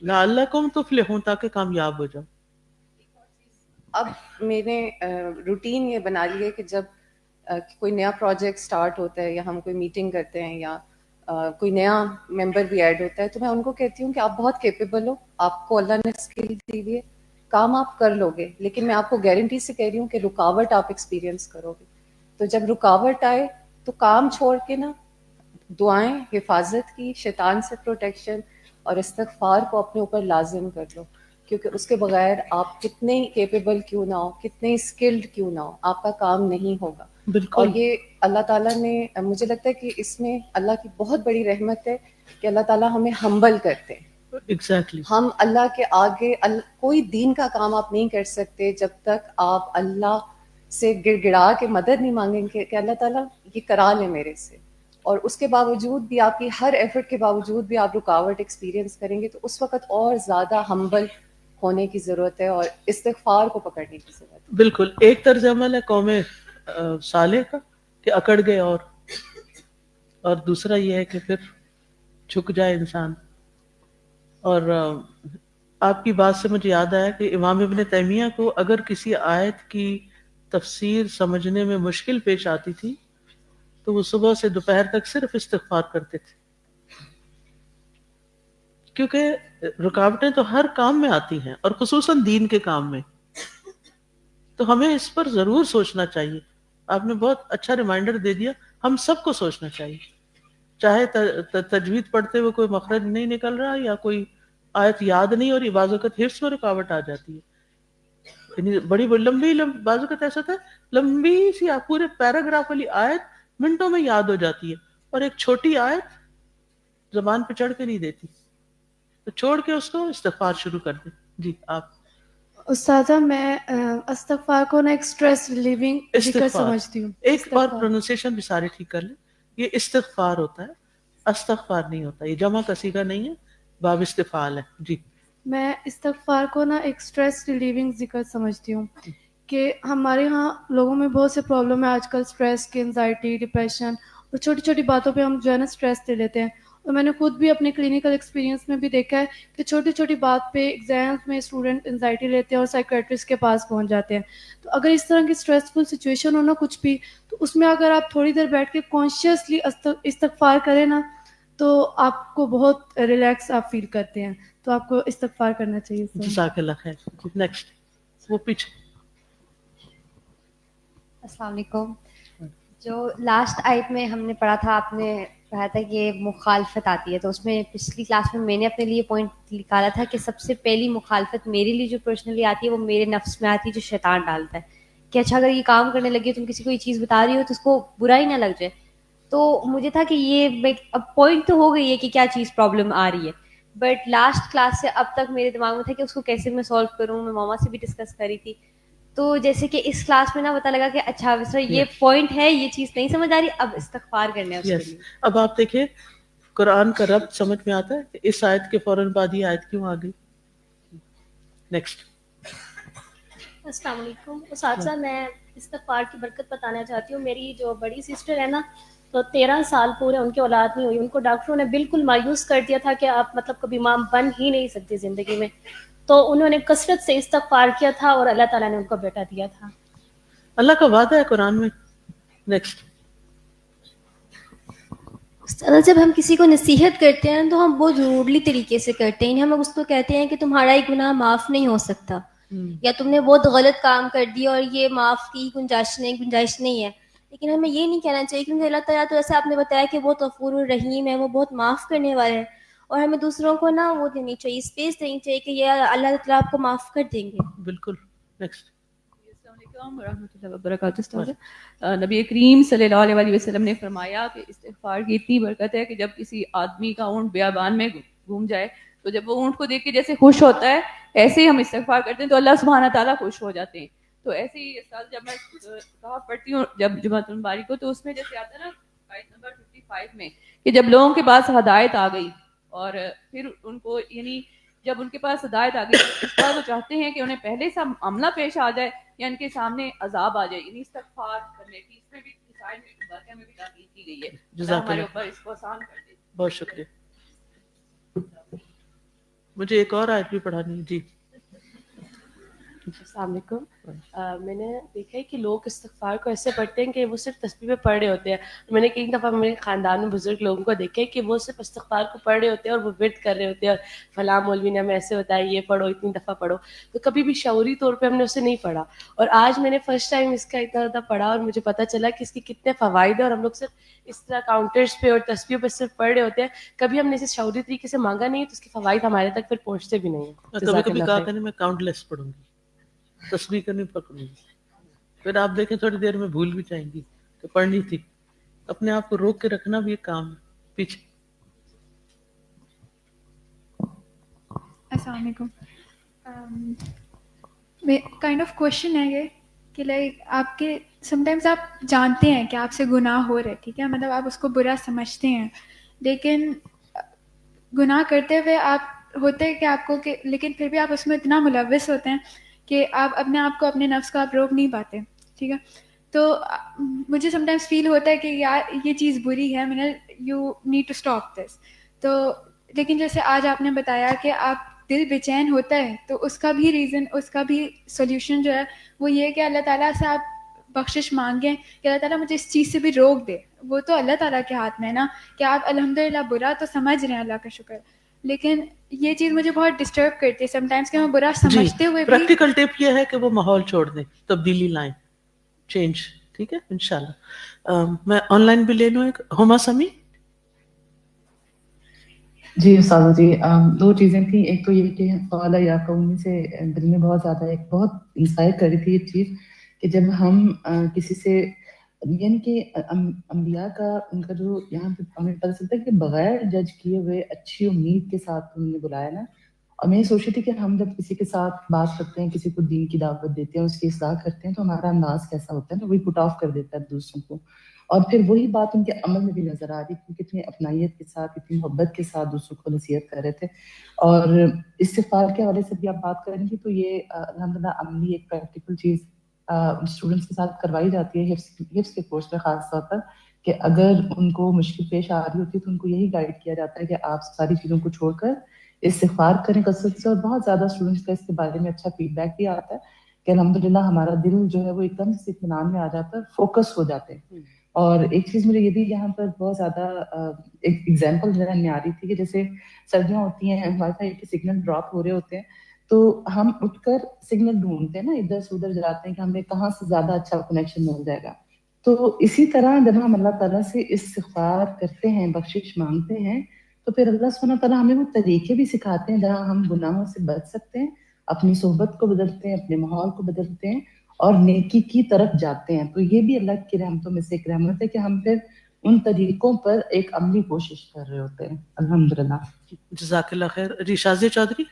لعلکم تفلحون, تاکہ کامیاب ہو جاؤ. اب میں نے روٹین یہ بنا لی ہے کہ جب کوئی نیا پروجیکٹ سٹارٹ ہوتا ہے یا ہم کوئی میٹنگ کرتے ہیں یا کوئی نیا ممبر بھی ایڈ ہوتا ہے تو میں ان کو کہتی ہوں کہ آپ بہت کیپیبل ہو, آپ کو اللہ نے اسکل دی ہوئی ہے, کام آپ کر لو گے, لیکن میں آپ کو گارنٹی سے کہہ رہی ہوں کہ رکاوٹ آپ ایکسپیرینس کرو گے. تو جب رکاوٹ آئے تو کام چھوڑ کے نا دعائیں, حفاظت کی, شیطان سے پروٹیکشن اور استغفار کو اپنے اوپر لازم کر لو, کیونکہ اس کے بغیر آپ کتنے کیپیبل کیوں نہ ہو, کتنے اسکلڈ کیوں نہ ہو, آپ کا کام نہیں ہوگا. اور بالکل یہ اللہ تعالیٰ نے, مجھے لگتا ہے کہ اس میں اللہ کی بہت بڑی رحمت ہے کہ اللہ تعالیٰ ہمیں ہمبل کرتے ہیں. ایگزیکٹلی. ہم اللہ کے آگے کوئی دین کا کام آپ نہیں کر سکتے جب تک آپ اللہ سے گڑ گڑا کے مدد نہیں مانگیں گے کہ اللہ تعالیٰ یہ کرا لے میرے سے, اور اس کے باوجود بھی آپ کی ہر ایفرٹ کے باوجود بھی آپ رکاوٹ ایکسپیرینس کریں گے, تو اس وقت اور زیادہ ہمبل ہونے کی ضرورت ہے اور استغفار کو پکڑنے کی ضرورت ہے. بالکل. ایک طرز عمل ہے قوم صالح کا کہ اکڑ گئے, اور دوسرا یہ ہے کہ پھر جھک جائے انسان. اور آپ کی بات سے مجھے یاد آیا کہ امام ابن تیمیہ کو اگر کسی آیت کی تفسیر سمجھنے میں مشکل پیش آتی تھی تو وہ صبح سے دوپہر تک صرف استغفار کرتے تھے, کیونکہ رکاوٹیں تو ہر کام میں آتی ہیں اور خصوصاً دین کے کام میں. تو ہمیں اس پر ضرور سوچنا چاہیے. آپ نے بہت اچھا ریمائنڈر دے دیا, ہم سب کو سوچنا چاہیے, چاہے تجوید پڑھتے ہوئے کوئی مخرج نہیں نکل رہا یا کوئی آیت یاد نہیں اور بعض اوقات حفظ میں رکاوٹ آ جاتی ہے. یعنی بڑی لمبی بعض اوقات ایسا تھا لمبی سی پورے پیراگراف والی آیت منٹوں میں یاد ہو جاتی ہے, اور ایک چھوٹی آیت زبان پہ چڑھ کے نہیں دیتی, تو چھوڑ کے اس کو استغفار شروع کر دیں. جی آپ. استاذہ میں استغفار کو نا ایک اسٹریس ریلیونگ ذکر سمجھتی ہوں. ایک بار پروننسیشن بھی سارے ٹھیک کر لیں, یہ استغفار ہوتا ہے, استغفار نہیں ہوتا, یہ جمع کسی کا نہیں ہے, باب استفعال ہے. جی. میں استغفار کو نا ایک اسٹریس ریلیونگ ذکر سمجھتی ہوں کہ ہمارے ہاں لوگوں میں بہت سے پرابلم ہے آج کل, اسٹریس کی, انزائٹی, ڈپریشن, اور چھوٹی چھوٹی باتوں پہ ہم جو ہے نا اسٹریس لے لیتے ہیں. اور میں نے خود بھی اپنے کلینکل ایکسپیرینس میں بھی دیکھا ہے کہ چھوٹی چھوٹی بات پہ ایگزامس میں اسٹوڈنٹ انزائٹی لیتے ہیں اور سائیکیٹرسٹ کے پاس پہنچ جاتے ہیں. تو اگر اس طرح کی اسٹریسفل سچویشن ہو نا کچھ بھی, تو اس میں اگر آپ تھوڑی دیر بیٹھ کے کانشیسلی استغفار کریں نا تو آپ کو بہت ریلیکس آپ فیل کرتے ہیں. تو آپ کو استغفار کرنا چاہیے. جزاک اللہ خیر. نیکسٹ وہ پیچھے. السلام علیکم. جو لاسٹ آیت میں ہم نے پڑھا تھا, آپ نے کہا تھا کہ مخالفت آتی ہے, تو اس میں پچھلی کلاس میں نے اپنے لیے پوائنٹ نکالا تھا کہ سب سے پہلی مخالفت میرے لیے جو پرسنلی آتی ہے وہ میرے نفس میں آتی ہے, جو شیطان ڈالتا ہے کہ اچھا اگر یہ کام کرنے لگے, تم کسی کو یہ چیز بتا رہی ہو تو اس کو برا ہی نہ لگ جائے. تو مجھے تھا کہ یہ اب پوائنٹ تو ہو گئی ہے کہ کیا چیز پرابلم آ رہی ہے, بٹ لاسٹ کلاس سے اب تک میرے دماغ میں تھا کہ اس کو کیسے میں سالو کروں. میں ماما سے بھی ڈسکس کر رہی تھی, تو جیسے کہ اس کلاس میں نا پتہ لگا کہ اچھا سر یہ پوائنٹ ہے, یہ چیز نہیں سمجھ آ رہی, اب استغفار کرنا ہے اس کے لیے. اب آپ دیکھیں قرآن کا ربط سمجھ میں آتا ہے کہ اس آیت کے فوراً بعد یہ آیت کیوں آ گئی. نیکسٹ. السلام علیکم. اساتذہ میں استغفار کی برکت بتانا چاہتی ہوں. میری جو بڑی سسٹر ہے نا, تو 13 سال پورے ان کی اولاد نہیں ہوئی. ان کو ڈاکٹروں نے بالکل مایوس کر دیا تھا کہ آپ مطلب کبھی ماں بن ہی نہیں سکتی زندگی میں. تو انہوں نے کثرت سے استغفار کیا تھا اور اللہ تعالیٰ نے ان کو بیٹا دیا تھا. اللہ کا وعدہ ہے قرآن میں. نیکسٹ. جب ہم کسی کو نصیحت کرتے ہیں تو ہم بہت روڈلی طریقے سے کرتے ہیں. ہم اس کو کہتے ہیں کہ تمہارا یہ گناہ معاف نہیں ہو سکتا, یا تم نے بہت غلط کام کر دیا اور یہ معاف کی گنجائش نہیں ہے. لیکن ہمیں یہ نہیں کہنا چاہیے, کیونکہ اللہ تعالیٰ تو ایسے آپ نے بتایا کہ وہ غفور الرحیم ہے, وہ بہت معاف کرنے والے ہیں, اور ہمیں دوسروں کو نا وہ دینی چاہیے, اسپیس دینی چاہیے کہ یہ اللہ تعالیٰ آپ کو معاف کر دیں گے. بالکل. نیکسٹ. السلام علیکم ورحمۃ اللہ وبرکاتہ. نبی کریم صلی اللہ علیہ وسلم نے فرمایا کہ استغفار کی اتنی برکت ہے کہ جب کسی آدمی کا اونٹ بیابان میں گھوم جائے تو جب وہ اونٹ کو دیکھ کے جیسے خوش ہوتا ہے, ایسے ہی ہم استغفار کرتے ہیں تو اللہ سبحانہ تعالیٰ خوش ہو جاتے ہیں. تو ایسے ہی جب میں کہا پڑھتی ہوں جب جمعۃ المبارک کو, تو اس میں جیسے آتا ہے نا آیت نمبر 55 میں کہ جب لوگوں کے پاس ہدایت آ گئی اور پھر ان کو یعنی جب ان کے پاس ہدایت آ گئی اس بار وہ چاہتے ہیں کہ انہیں پہلے سے معاملہ پیش آ جائے یا ان کے سامنے عذاب آ جائے, یعنی استغفار کرنے کی اس میں بھی واقعہ میں بھی تاکید کی گئی ہے. اللہ ہمارے اوپر اس کو آسان کر دے. بہت شکریہ. مجھے ایک اور آیت بھی پڑھانی ہے. جی السلام علیکم. میں نے دیکھا ہے کہ لوگ استغفار کو ایسے پڑھتے ہیں کہ وہ صرف تسبیح پہ پڑھ رہے ہوتے ہیں. میں نے کئی دفعہ میرے خاندان میں بزرگ لوگوں کو دیکھا ہے کہ وہ صرف استغفار کو پڑھ رہے ہوتے ہیں اور وہ ورد کر رہے ہوتے ہیں, فلاں مولوی نے ہمیں ایسے بتایا یہ پڑھو اتنی دفعہ پڑھو, تو کبھی بھی شعوری طور پہ ہم نے اسے نہیں پڑھا. اور آج میں نے فرسٹ ٹائم اس کا اتنا زیادہ پڑھا اور مجھے پتہ چلا کہ اس کے کتنے فوائد ہیں, اور ہم لوگ صرف اس طرح کاؤنٹرز پہ اور تسبیحوں پہ صرف پڑھ رہے ہوتے ہیں. کبھی ہم نے اسے شعوری طریقے سے مانگا نہیں, تو اس کے فوائد ہمارے تک پھر پہنچتے بھی نہیں ہیں. کبھی جزاک کبھی اللہ کہا خیر. کہ نہیں میں کاؤنٹ لیس پڑھوں گی, تسبیح کرنی پکڑوں گی, پھر آپ دیکھیں تھوڑی دیر میں بھول بھی جائیں گی کہ پڑھنی تھی. اپنے آپ کو روک کے رکھنا بھی ایک کام ہے. پیچھے. السلام علیکم. کائنڈ آف کوشچن ہے یہ کہ لائک آپ کے سم ٹائمز آپ جانتے ہیں کہ آپ سے گناہ ہو رہے, ٹھیک ہے, مطلب آپ اس کو برا سمجھتے ہیں, لیکن گناہ کرتے ہوئے آپ ہوتے کہ آپ کو کہ لیکن پھر بھی آپ اس میں اتنا ملوث ہوتے ہیں کہ آپ اپنے آپ کو اپنے نفس کو آپ روک نہیں پاتے, ٹھیک ہے. تو مجھے سم ٹائمز فیل ہوتا ہے کہ یار یہ چیز بری ہے, میں نے you need to stop this. تو لیکن جیسے آج آپ نے بتایا کہ آپ دل بے چین ہوتا ہے, تو اس کا بھی ریزن, اس کا بھی سولوشن جو ہے وہ یہ کہ اللہ تعالیٰ سے آپ بخشش مانگیں کہ اللہ تعالیٰ مجھے اس چیز سے بھی روک دے. وہ تو اللہ تعالیٰ کے ہاتھ میں ہے نا, کہ آپ الحمدللہ برا تو سمجھ رہے ہیں, اللہ کا شکر, لیکن یہ چیز مجھے بہت ڈسٹرب کرتی ہے سم ٹائمز کہ میں برا سمجھتے ہوئے بھی. پریکٹیکل ٹپ یہ ہے کہ وہ ماحول چھوڑ دیں, تبدیلی لائیں, چینج. ٹھیک ہے انشاءاللہ. میں آن لائن بھی لے لوں ایک. ہما سمی. جی استاد جی, دو چیزیں تھیں. ایک تو یہ کہ قال یا قوم سے دل میں بہت زیادہ ایک بہت انسپائر کر رہی تھی یہ چیز کہ جب ہم کسی سے, یعنی کہ انبیاء کا ان کا جو یہاں پہ ہمیں پتہ چلتا ہے کہ بغیر جج کیے ہوئے اچھی امید کے ساتھ انہوں نے بلایا نا. اور میں یہ سوچ رہی تھی کہ ہم جب کسی کے ساتھ بات کرتے ہیں, کسی کو دین کی دعوت دیتے ہیں, اس کی اصلاح کرتے ہیں, تو ہمارا انداز کیسا ہوتا ہے نا, وہی پٹ آف کر دیتا ہے دوسروں کو. اور پھر وہی بات ان کے عمل میں بھی نظر آ رہی تھی, کتنی اپنائیت کے ساتھ, کتنی محبت کے ساتھ دوسروں کو نصیحت کر رہے تھے. اور استغفار کے حوالے سے بھی آپ بات کریں گی تو یہ الحمدللہ عملی ایک پریکٹیکل چیز اسٹوڈنٹس کے ساتھ کروائی جاتی ہے حفظ کے کورس میں خاص طور پر, کہ اگر ان کو مشکل پیش آ رہی ہوتی ہے تو ان کو یہی گائیڈ کیا جاتا ہے کہ آپ ساری چیزوں کو چھوڑ کر استغفار کریں کثرت سے. اور بہت زیادہ اسٹوڈنٹس کا اس کے بارے میں اچھا فیڈ بیک بھی آتا ہے کہ الحمدللہ ہمارا دل جو ہے وہ ایک دم سے اطمینان میں آ جاتا ہے, فوکس ہو جاتے ہیں. اور ایک چیز مجھے یہ بھی یہاں پر بہت زیادہ ایک ایگزامپل ذہن میں آ رہی تھی کہ جیسے سردیاں ہوتی ہیں, وائی فائی کے سگنل ڈراپ ہو رہے ہوتے ہیں, تو ہم اٹھ کر سگنل ڈھونڈتے ہیں نا, ادھر سے ادھر جاتے ہیں کہ ہمیں کہاں سے زیادہ اچھا کنیکشن مل جائے گا. تو اسی طرح جب ہم اللہ تعالیٰ سے استغفار کرتے ہیں, بخشش مانگتے ہیں, تو پھر اللہ سبحانہ تعالیٰ ہمیں وہ طریقے بھی سکھاتے ہیں جہاں ہم گناہوں سے بچ سکتے ہیں, اپنی صحبت کو بدلتے ہیں, اپنے ماحول کو بدلتے ہیں اور نیکی کی طرف جاتے ہیں. تو یہ بھی اللہ کی رحمتوں میں سے ایک رحمت ہے کہ ہم پھر ان طریقوں پر ایک عملی کوشش کر رہے ہوتے ہیں. الحمدللہ. جزاک اللہ خیر. جی شازیہ چودھری.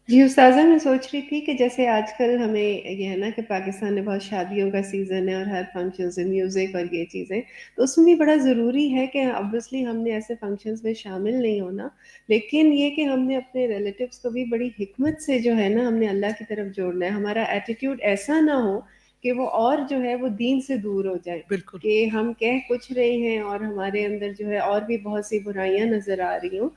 جی استاذہ, میں سوچ رہی تھی کہ جیسے آج کل ہمیں یہ ہے نا کہ پاکستان میں بہت شادیوں کا سیزن ہے اور ہر فنکشنز میں میوزک اور یہ چیزیں, تو اس میں بھی بڑا ضروری ہے کہ obviously ہم نے ایسے فنکشنز میں شامل نہیں ہونا, لیکن یہ کہ ہم نے اپنے ریلیٹیوز کو بھی بڑی حکمت سے جو ہے نا ہم نے اللہ کی طرف جوڑنا ہے. ہمارا ایٹیٹیوڈ ایسا نہ ہو کہ وہ اور جو ہے وہ دین سے دور ہو جائے, کہ ہم کہہ کچھ رہے ہیں اور ہمارے اندر جو ہے اور بھی بہت سی برائیاں نظر آ رہی ہوں.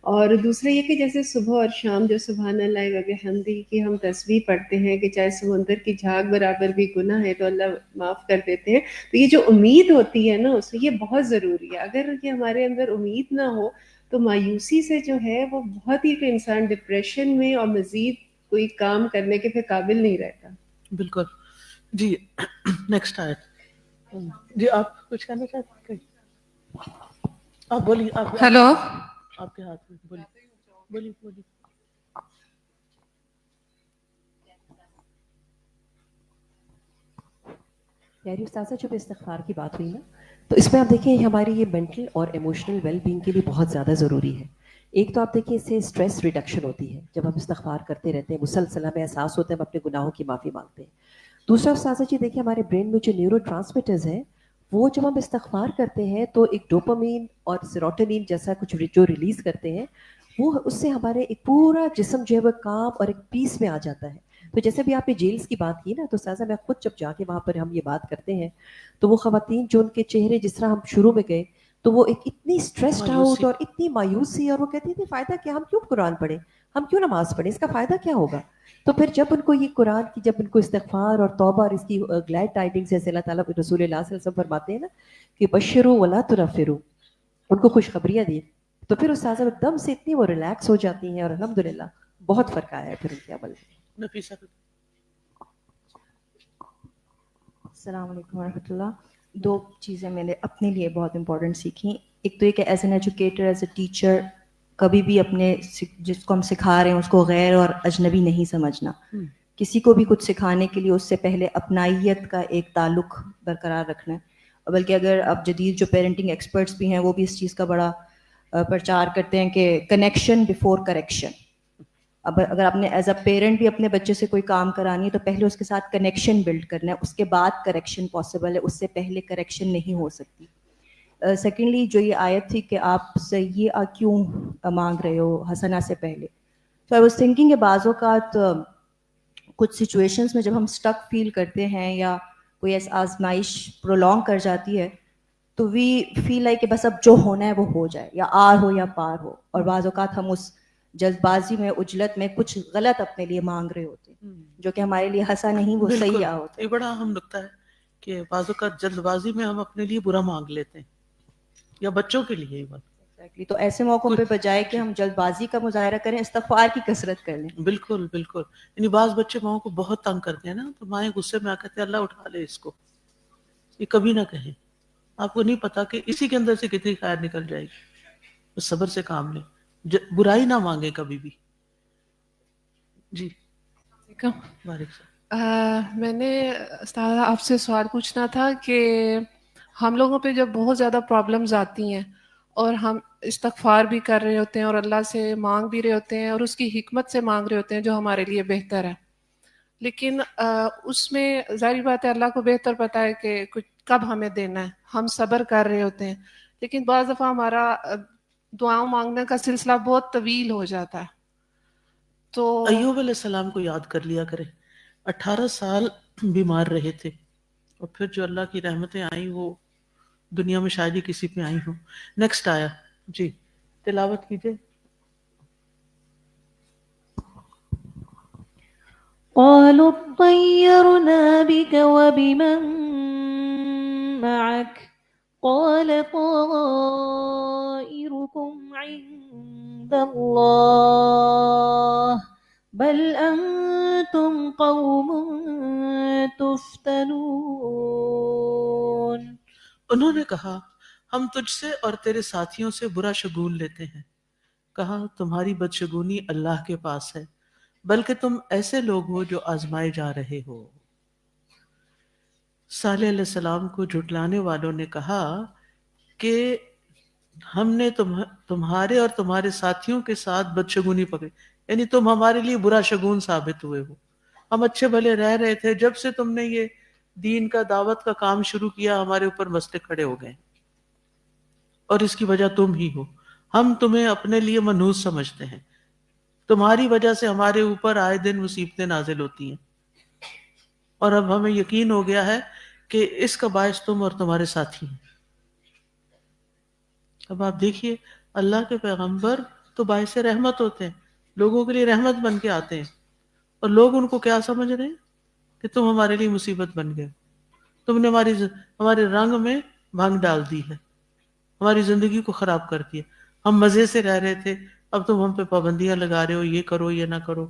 اور دوسرا یہ کہ جیسے صبح اور شام جو سبحان اللہ و بحمدہ کی ہم تسبیح پڑھتے ہیں کہ چاہے سمندر کی جھاگ برابر بھی گناہ ہے تو اللہ معاف کر دیتے ہیں, تو یہ جو امید ہوتی ہے نا اس میں, یہ بہت ضروری ہے. اگر یہ ہمارے اندر امید نہ ہو تو مایوسی سے جو ہے وہ بہت ہی, کہ انسان ڈپریشن میں اور مزید کوئی کام کرنے کے پھر قابل نہیں رہتا. بالکل. جی نیکسٹ آیت. جی آپ کچھ کہنا چاہتے ہیں؟ آپ بولیے. آپ ہیلو, آپ کے ہاتھ میں بولیے. پیاری استاذہ, جب استغفار کی بات ہوئی نا, تو اس میں آپ دیکھیں ہماری یہ مینٹل اور ایموشنل ویل بینگ کے لیے بہت زیادہ ضروری ہے. ایک تو آپ دیکھیں اس سے اسٹریس ریڈکشن ہوتی ہے, جب ہم استغفار کرتے رہتے ہیں مسلسل ہمیں احساس ہوتا ہے ہم اپنے گناہوں کی معافی مانگتے ہیں. دوسرا استاذہ جی دیکھیں ہمارے برین میں جو نیورو ٹرانسمیٹرز ہیں وہ جب ہم استغفار کرتے ہیں تو ایک ڈوپامین اور سیروٹونین جیسا کچھ جو ریلیز کرتے ہیں, وہ اس سے ہمارے ایک پورا جسم جو ہے وہ کام اور ایک پیس میں آ جاتا ہے. تو جیسے بھی آپ نے جیلز کی بات کی نا, تو استاذہ میں خود جب جا کے وہاں پر ہم یہ بات کرتے ہیں تو وہ خواتین جو ان کے چہرے جس طرح ہم شروع میں گئے تو وہ ایک اتنی اسٹریسڈ آؤٹ مایوسی. اور اتنی مایوسی، اور وہ کہتی تھی فائدہ کیا، ہم کیوں قرآن پڑھیں، ہم کیوں نماز پڑھیں، اس کا فائدہ کیا ہوگا. تو پھر جب ان کو یہ قرآن کی، جب ان کو استغفار اور توبہ اور اس کی گلیڈ ٹائڈنگس جیسے اللہ تعالیٰ رسول اللہ صلی اللہ علیہ وسلم فرماتے ہیں نا کہ بشروا ولا تنفروا، ان کو خوشخبریاں دی، تو پھر استاذہ ایک دم سے اتنی وہ ریلیکس ہو جاتی ہیں، اور الحمدللہ بہت فرق آیا ہے پھر ان کے عمل میں. نفیسہ. السلام علیکم ورحمۃ اللہ. دو چیزیں میں نے اپنے لیے بہت امپورٹنٹ سیکھیں. ایک تو یہ کہ as an educator, as a teacher, کبھی بھی اپنے جس کو ہم سکھا رہے ہیں اس کو غیر اور اجنبی نہیں سمجھنا. کسی کو بھی کچھ سکھانے کے لیے اس سے پہلے اپنائیت کا ایک تعلق برقرار رکھنا ہے. بلکہ اگر اب جدید جو پیرنٹنگ ایکسپرٹس بھی ہیں وہ بھی اس چیز کا بڑا پرچار کرتے ہیں کہ کنیکشن بیفور کریکشن. اب اگر آپ نے ایز اے پیرنٹ بھی اپنے بچے سے کوئی کام کرانی ہے تو پہلے اس کے ساتھ کنیکشن بلڈ کرنا ہے، اس کے بعد کریکشن پاسبل ہے، اس سے پہلے کریکشن نہیں ہو سکتی. سیکنڈلی جو یہ آیت تھی کہ آپ سیئہ کیوں مانگ رہے ہو حسنہ سے پہلے، تو آئی واز تھنکنگ کہ بعض اوقات کچھ سچویشنز میں جب ہم اسٹک فیل کرتے ہیں یا کوئی آزمائش پرولونگ کر جاتی ہے تو وی فیل لائک کہ بس اب جو ہونا ہے وہ ہو جائے، یا آر ہو یا پار ہو. اور بعض اوقات ہم اس جلد بازی میں، عجلت میں کچھ غلط اپنے لیے مانگ رہے ہوتے ہیں جو کہ ہمارے لیے حسا نہیں، وہ سیئہ ہوتا ہے. یہ بڑا اہم نکتہ ہے کہ بعض اوقات جلد بازی میں ہم اپنے لیے برا مانگ لیتے ہیں، یا بچوں کے لیے ایون. تو ایسے موقعوں پہ بجائے کہ ہم جلد بازی کا مظاہرہ کریں، استغفار کی کثرت کر لیں. بالکل بالکل. یعنی بعض بچے ماؤں کو بہت تنگ کرتے ہیں نا، تو مائیں غصے میں آ کہتے ہیں اللہ اٹھا لے اس کو. یہ کبھی نہ کہیں، آپ کو نہیں پتا کہ اسی کے اندر سے کتنی خیر نکل جائے گی. بس صبر سے کام لیں، برائی نہ مانگے کبھی بھی. جی میں نے استاد آپ سے سوال پوچھنا تھا کہ ہم لوگوں پہ جب بہت زیادہ پرابلمز آتی ہیں اور ہم استغفار بھی کر رہے ہوتے ہیں اور اللہ سے مانگ بھی رہے ہوتے ہیں اور اس کی حکمت سے مانگ رہے ہوتے ہیں جو ہمارے لیے بہتر ہے، لیکن اس میں ظاہری بات ہے اللہ کو بہتر پتہ ہے کہ کچھ کب ہمیں دینا ہے، ہم صبر کر رہے ہوتے ہیں، لیکن بعض دفعہ ہمارا دعاؤں مانگنے کا سلسلہ بہت طویل ہو جاتا ہے. تو ایوب علیہ السلام کو یاد کر لیا کرے، 18 سال بیمار رہے تھے، اور پھر جو اللہ کی رحمتیں آئیں وہ دنیا میں شاید ہی کسی پہ آئی ہوں. نیکسٹ آیا جی، تلاوت کیجئے. قالوا اطيرنا بك وبمن معك قال طائركم عند الله بل أنتم قوم تفتنون. انہوں نے کہا ہم تجھ سے اور تیرے ساتھیوں سے برا شگون لیتے ہیں. کہا تمہاری بدشگونی اللہ کے پاس ہے، بلکہ تم ایسے لوگ ہو جو آزمائے جا رہے ہو. صالح علیہ السلام کو جھٹلانے والوں نے کہا کہ ہم نے تمہارے اور تمہارے ساتھیوں کے ساتھ بدشگونی پکڑی، یعنی تم ہمارے لیے برا شگون ثابت ہوئے ہو. ہم اچھے بھلے رہ رہے تھے، جب سے تم نے یہ دین کا دعوت کا کام شروع کیا ہمارے اوپر مسئلے کھڑے ہو گئے، اور اس کی وجہ تم ہی ہو. ہم تمہیں اپنے لیے منحوس سمجھتے ہیں، تمہاری وجہ سے ہمارے اوپر آئے دن مصیبتیں نازل ہوتی ہیں، اور اب ہمیں یقین ہو گیا ہے کہ اس کا باعث تم اور تمہارے ساتھی ہیں. اب آپ دیکھیے اللہ کے پیغمبر تو باعث رحمت ہوتے ہیں، لوگوں کے لیے رحمت بن کے آتے ہیں، اور لوگ ان کو کیا سمجھ رہے ہیں کہ تم ہمارے لیے مصیبت بن گئے، تم نے ہمارے رنگ میں بھنگ ڈال دی ہے، ہماری زندگی کو خراب کر دیا. ہم مزے سے رہ رہے تھے، اب تم ہم پہ پابندیاں لگا رہے ہو، یہ کرو یہ نہ کرو.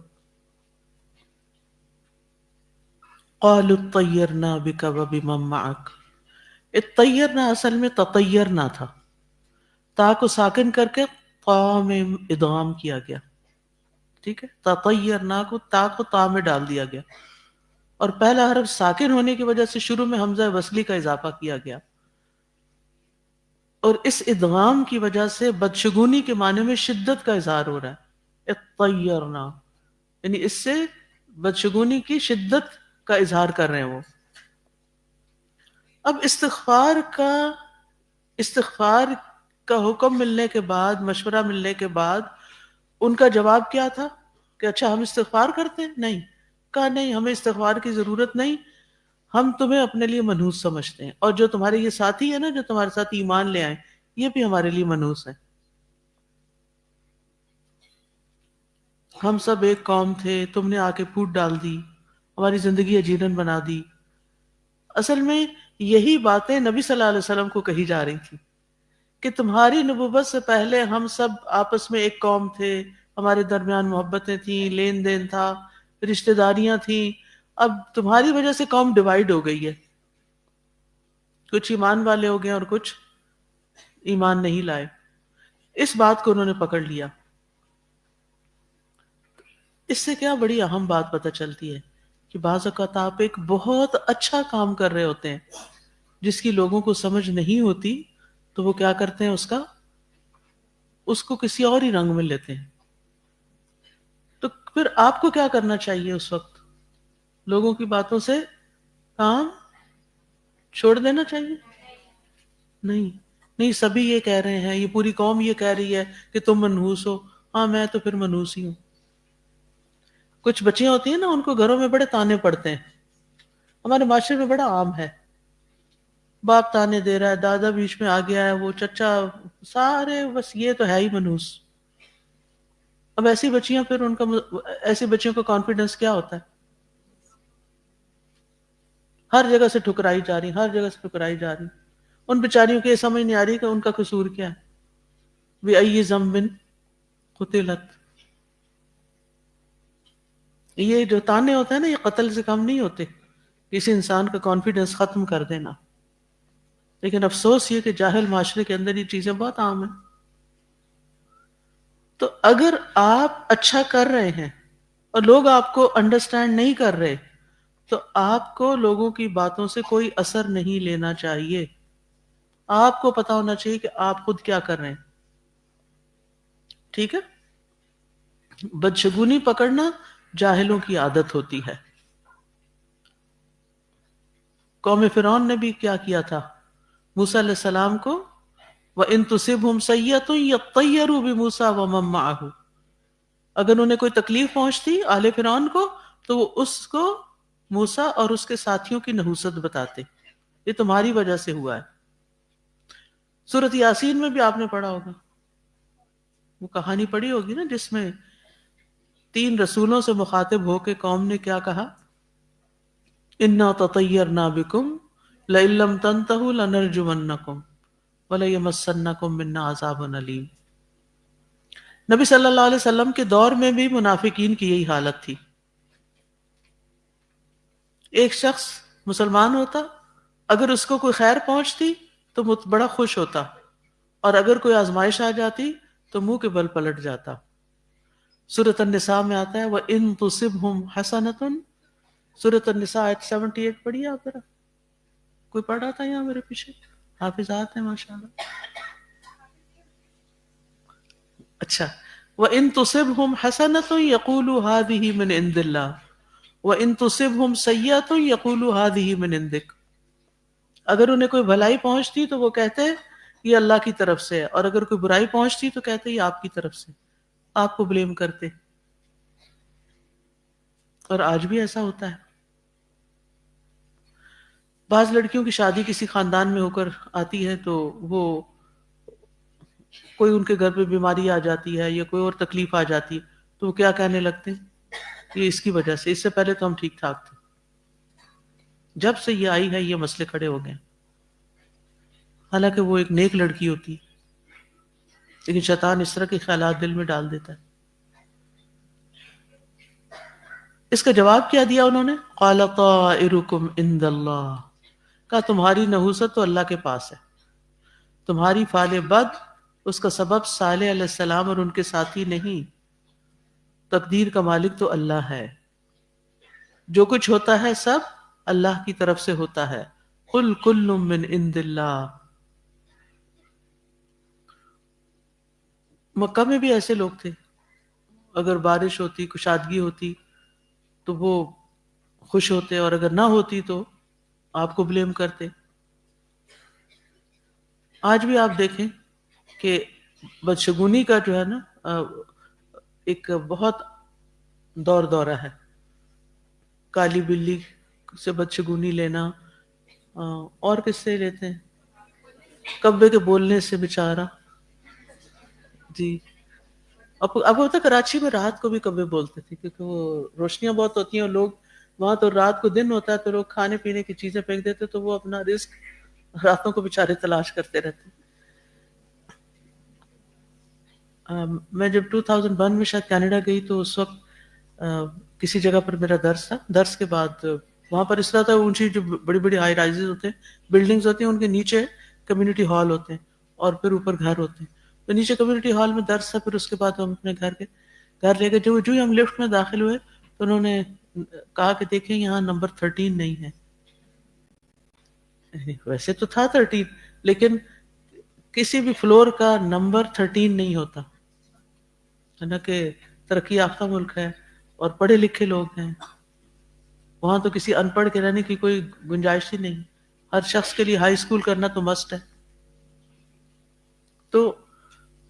قالوا اطیرنا بک وبمن معک. اطیرنا اصل میں تطیرنا تھا، تا کو ساکن کر کے قا میں ادغام کیا گیا، ٹھیک ہے. تطیرنا کو تا میں ڈال دیا گیا، اور پہلا حرف ساکن ہونے کی وجہ سے شروع میں حمزہ وصلی کا اضافہ کیا گیا، اور اس ادغام کی وجہ سے بدشگونی کے معنی میں شدت کا اظہار ہو رہا ہے. اطیرنا یعنی اس سے بدشگونی کی شدت کا اظہار کر رہے ہیں وہ. اب استغفار کا حکم ملنے کے بعد، مشورہ ملنے کے بعد ان کا جواب کیا تھا کہ اچھا ہم استغفار کرتے ہیں؟ نہیں. کہا نہیں، ہمیں استغفار کی ضرورت نہیں، ہم تمہیں اپنے لیے منحوس سمجھتے ہیں، اور جو تمہارے یہ ساتھی ہے نا جو تمہارے ساتھ ایمان لے آئے یہ بھی ہمارے لیے منحوس ہے. ہم سب ایک قوم تھے، تم نے آ کے پھوٹ ڈال دی، ہماری زندگی اجیرن بنا دی. اصل میں یہی باتیں نبی صلی اللہ علیہ وسلم کو کہی جا رہی تھی کہ تمہاری نبوت سے پہلے ہم سب آپس میں ایک قوم تھے، ہمارے درمیان محبتیں تھیں، لین دین تھا، رشتہ داریاں تھیں. اب تمہاری وجہ سے قوم ڈیوائیڈ ہو گئی ہے، کچھ ایمان والے ہو گئے اور کچھ ایمان نہیں لائے. اس بات کو انہوں نے پکڑ لیا. اس سے کیا بڑی اہم بات پتہ چلتی ہے کہ بعض اوقات آپ ایک بہت اچھا کام کر رہے ہوتے ہیں جس کی لوگوں کو سمجھ نہیں ہوتی، تو وہ کیا کرتے ہیں، اس کو کسی اور ہی رنگ میں لیتے ہیں. تو پھر آپ کو کیا کرنا چاہیے اس وقت؟ لوگوں کی باتوں سے کام چھوڑ دینا چاہیے؟ نہیں، سبھی یہ کہہ رہے ہیں، یہ پوری قوم یہ کہہ رہی ہے کہ تم منحوس ہو. ہاں، میں تو پھر منحوس ہی ہوں. کچھ بچیاں ہوتی ہیں نا، ان کو گھروں میں بڑے تانے پڑتے ہیں. ہمارے معاشرے میں بڑا عام ہے، باپ تانے دے رہا ہے، دادا بیچ میں آ گیا ہے، وہ چچا، سارے بس یہ تو ہے ہی منحوس. اب ایسی بچیاں پھر ایسی بچیوں کا کانفیڈنس کیا ہوتا ہے؟ ہر جگہ سے ٹھکرائی جا رہی، ہر جگہ سے ٹھکرائی جا رہی. ان بیچاریوں کی یہ سمجھ نہیں آ رہی کہ ان کا قصور کیا ہے. بِأَيِّ ذَنبٍ قُتِلَتْ. یہ جو تانے ہوتے ہیں نا، یہ قتل سے کم نہیں ہوتے، کسی انسان کا کانفیڈنس ختم کر دینا. لیکن افسوس یہ کہ جاہل معاشرے کے اندر یہ چیزیں بہت عام ہیں. تو اگر آپ اچھا کر رہے ہیں اور لوگ آپ کو انڈرسٹینڈ نہیں کر رہے، تو آپ کو لوگوں کی باتوں سے کوئی اثر نہیں لینا چاہیے. آپ کو پتا ہونا چاہیے کہ آپ خود کیا کر رہے ہیں. ٹھیک ہے؟ بدشگونی پکڑنا جاہلوں کی عادت ہوتی ہے. قوم فرعون نے بھی کیا کیا تھا؟ موسیٰ علیہ السلام کو وَإِن تُصِبْهُمْ سَيِّئَةٌ يَطَّيَّرُوا بِمُوسَىٰ وَمَن مَّعَهُ. اگر انہیں کوئی تکلیف پہنچتی آل فرعون کو، تو وہ اس کو موسیٰ اور اس کے ساتھیوں کی نحوست بتاتے، یہ تمہاری وجہ سے ہوا ہے. سورۃ یاسین میں بھی آپ نے پڑھا ہوگا، وہ کہانی پڑھی ہوگی نا، جس میں 3 رسولوں سے مخاطب ہو کے قوم نے کیا کہا؟ اِنَّا تَطَيَّرْنَا بِكُمْ لَئِن لَّمْ تَنْتَهُوا لَنَرْجُمَنَّكُمْ وَلَيَمَسَّنَّكُم مِّنَّا عَذَابٌ أَلِيمٌ. نبی صلی اللہ علیہ وسلم کے دور میں بھی منافقین کی یہی حالت تھی. ایک شخص مسلمان ہوتا، اگر اس کو کوئی خیر پہنچتی تو بڑا خوش ہوتا، اور اگر کوئی آزمائش آ جاتی تو منہ کے بل پلٹ جاتا. سورۃ النساء میں آتا ہے وَإِن تُصِبْهُمْ حَسَنَةٌ. سورۃ النساء آیت 78 پڑھیے آپ ذرا. کوئی پڑھ رہا تھا یہاں میرے پیچھے؟ حافظات ہیں ماشاءاللہ. اچھا، وَإِن تُصِبْهُمْ حَسَنَةٌ يَقُولُوا هَٰذِهِ مِنْ عِندِ اللَّهِ وَإِن تُصِبْهُمْ سَيِّئَةٌ يَقُولُوا هَٰذِهِ مِنْ عِندِكَ. اگر انہیں کوئی بھلائی پہنچتی تو وہ کہتے یہ اللہ کی طرف سے ہے، اور اگر کوئی برائی پہنچتی تو کہتے یہ آپ کی طرف سے، آپ کو بلیم کرتے. اور آج بھی ایسا ہوتا ہے. بعض لڑکیوں کی شادی کسی خاندان میں ہو کر آتی ہے تو وہ کوئی ان کے گھر پہ بیماری آ جاتی ہے یا کوئی اور تکلیف آ جاتی ہے تو وہ کیا کہنے لگتے ہیں؟ یہ اس کی وجہ سے، اس سے پہلے تو ہم ٹھیک ٹھاک تھے، جب سے یہ آئی ہے یہ مسئلے کھڑے ہو گئے. حالانکہ وہ ایک نیک لڑکی ہوتی، لیکن شیطان اس طرح کے خیالات دل میں ڈال دیتا ہے. اس کا جواب کیا دیا انہوں نے؟ قال طائرکم عند اللہ. کہا تمہاری نحوست تو اللہ کے پاس ہے، تمہاری فعل بد اس کا سبب صالح علیہ السلام اور ان کے ساتھی نہیں، تقدیر کا مالک تو اللہ ہے. جو کچھ ہوتا ہے سب اللہ کی طرف سے ہوتا ہے. قل کل من عند اللہ. مکہ میں بھی ایسے لوگ تھے، اگر بارش ہوتی، کشادگی ہوتی تو وہ خوش ہوتے، اور اگر نہ ہوتی تو آپ کو بلیم کرتے. آج بھی آپ دیکھیں کہ بدشگونی کا جو ہے نا ایک بہت دورہ ہے. کالی بلی سے بدشگونی لینا، اور کس سے لیتے ہیں؟ کبے کے بولنے سے بےچارا. جی آپ کو پتا کراچی میں رات کو بھی کبے بولتے تھے کیونکہ وہ روشنیاں بہت ہوتی ہیں اور لوگ وہاں تو رات کو دن ہوتا ہے تو لوگ کھانے پینے کی چیزیں پھینک دیتے تو وہ اپنا رزق راتوں کو بےچارے تلاش کرتے رہتے. میں جب 2001 میں شاید کینیڈا گئی تو اس وقت کسی جگہ پر میرا درس تھا. درس کے بعد وہاں پر اس طرح تھا اونچی جو بڑی بڑی ہائی رائزز ہوتے ہیں بلڈنگز ہوتی ہیں ان کے نیچے کمیونٹی ہال ہوتے ہیں اور پھر اوپر گھر ہوتے ہیں. تو نیچے کمیونٹی ہال میں درس تھا پھر اس کے بعد ہم اپنے گھر لے گئے. جو ہی ہم لفٹ میں داخل ہوئے تو انہوں نے کہا کہ دیکھیں یہاں نمبر 13 نہیں ہے. ویسے تو تھا 13 لیکن کسی بھی فلور کا نمبر 13 نہیں ہوتا ہے نا کہ ترقی یافتہ ملک ہے اور پڑھے لکھے لوگ ہیں. وہاں تو کسی ان پڑھ کے رہنے کی کوئی گنجائش ہی نہیں. ہر شخص کے لیے ہائی اسکول کرنا تو مسٹ ہے. تو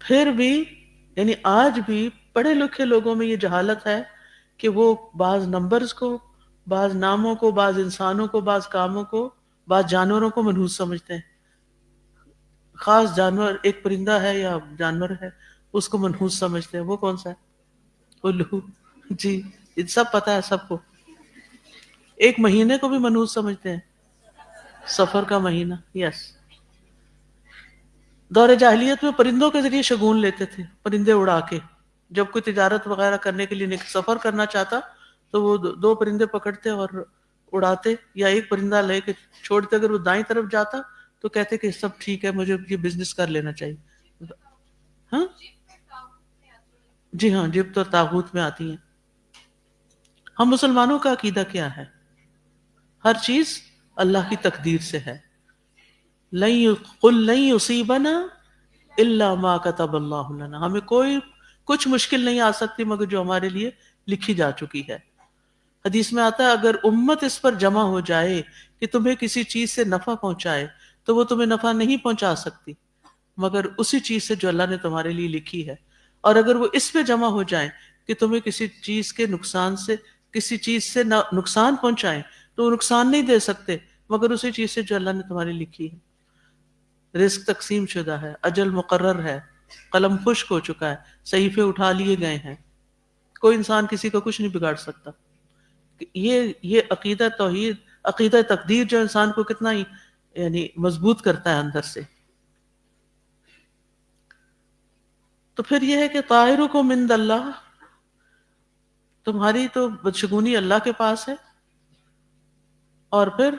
پھر بھی یعنی آج بھی پڑھے لکھے لوگوں میں یہ جہالت ہے کہ وہ بعض نمبرز کو، بعض ناموں کو، بعض انسانوں کو، بعض کاموں کو، بعض جانوروں کو منحوس سمجھتے ہیں. خاص جانور ایک پرندہ ہے یا جانور ہے اس کو منحوس سمجھتے ہیں. وہ کون سا ہے؟ الو. جی یہ سب پتا ہے سب کو. ایک مہینے کو بھی منحوس سمجھتے ہیں. سفر کا مہینہ. یس. دور جاہلیت میں پرندوں کے ذریعے شگون لیتے تھے پرندے اڑا کے. جب کوئی تجارت وغیرہ کرنے کے لیے سفر کرنا چاہتا تو وہ 2 پرندے پکڑتے اور اڑاتے یا ایک پرندہ لے کے چھوڑتے. اگر وہ دائیں طرف جاتا تو کہتے کہ سب ٹھیک ہے مجھے یہ بزنس کر لینا چاہیے. ہاں جی ہاں جبت اور طاغوت میں آتی ہیں. ہم مسلمانوں کا عقیدہ کیا ہے؟ ہر چیز اللہ کی تقدیر سے ہے. قل لن یصیبنا الا ما كتب اللہ لنا. ہمیں کچھ مشکل نہیں آ سکتی مگر جو ہمارے لیے لکھی جا چکی ہے. حدیث میں آتا ہے اگر امت اس پر جمع ہو جائے کہ تمہیں کسی چیز سے نفع پہنچائے تو وہ تمہیں نفع نہیں پہنچا سکتی مگر اسی چیز سے جو اللہ نے تمہارے لیے لکھی ہے. اور اگر وہ اس پہ جمع ہو جائیں کہ تمہیں کسی چیز سے نقصان پہنچائیں تو وہ نقصان نہیں دے سکتے مگر اسی چیز سے جو اللہ نے تمہاری لکھی ہے. رزق تقسیم شدہ ہے، اجل مقرر ہے، قلم خشک ہو چکا ہے، صحیفے اٹھا لیے گئے ہیں. کوئی انسان کسی کا کچھ نہیں بگاڑ سکتا. یہ عقیدہ توحید، عقیدہ تقدیر جو انسان کو کتنا ہی یعنی مضبوط کرتا ہے اندر سے. تو پھر یہ ہے کہ طاہرکم عند اللہ، تمہاری تو بدشگونی اللہ کے پاس ہے. اور پھر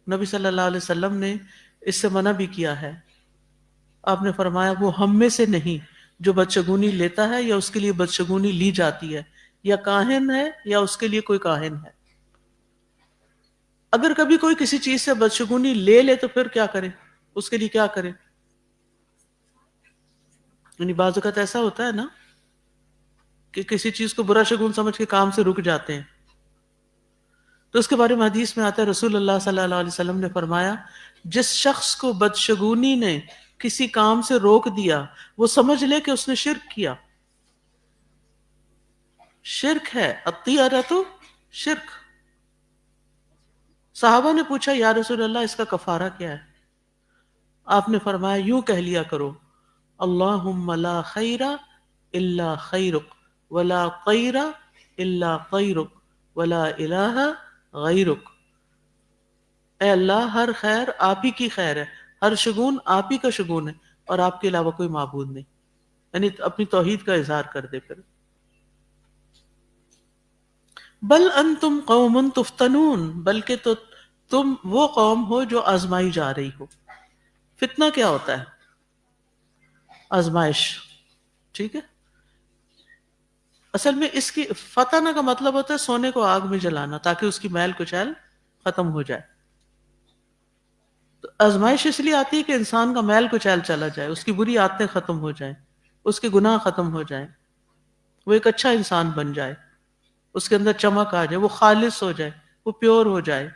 نبی صلی اللہ علیہ وسلم نے اس سے منع بھی کیا ہے. آپ نے فرمایا وہ ہم میں سے نہیں جو بدشگونی لیتا ہے یا اس کے لیے بدشگونی لی جاتی ہے، یا کاہن ہے یا اس کے لیے کوئی کاہن ہے. اگر کبھی کوئی کسی چیز سے بدشگونی لے تو پھر کیا کرے؟ اس کے لیے کیا کرے؟ یعنی بعض اوقات ایسا ہوتا ہے نا کہ کسی چیز کو برا شگون سمجھ کے کام سے رک جاتے ہیں. تو اس کے بارے میں حدیث میں آتا ہے رسول اللہ صلی اللہ علیہ وسلم نے فرمایا جس شخص کو بدشگونی نے کسی کام سے روک دیا وہ سمجھ لے کہ اس نے شرک کیا. شرک ہے الطیرۃ شرک. صحابہ نے پوچھا یا رسول اللہ اس کا کفارہ کیا ہے؟ آپ نے فرمایا یوں کہہ لیا کرو اللہم لا خیر الا خیرک ولا خیر الا خیرک ولا الہ غیرک. اے اللہ ہر خیر آپ ہی کی خیر ہے، ہر شگون آپ ہی کا شگون ہے اور آپ کے علاوہ کوئی معبود نہیں. یعنی اپنی توحید کا اظہار کر دے. پھر بل انتم قوم تفتنون، بلکہ تو تم وہ قوم ہو جو آزمائی جا رہی ہو. فتنہ کیا ہوتا ہے؟ آزمائش. ٹھیک ہے. اصل میں اس کی فتنہ کا مطلب ہوتا ہے سونے کو آگ میں جلانا تاکہ اس کی میل کچیل ختم ہو جائے. تو آزمائش اس لیے آتی ہے کہ انسان کا میل کچیل چلا جائے، اس کی بری عادتیں ختم ہو جائیں، اس کے گناہ ختم ہو جائیں، وہ ایک اچھا انسان بن جائے، اس کے اندر چمک آ جائے، وہ خالص ہو جائے، وہ پیور ہو جائے.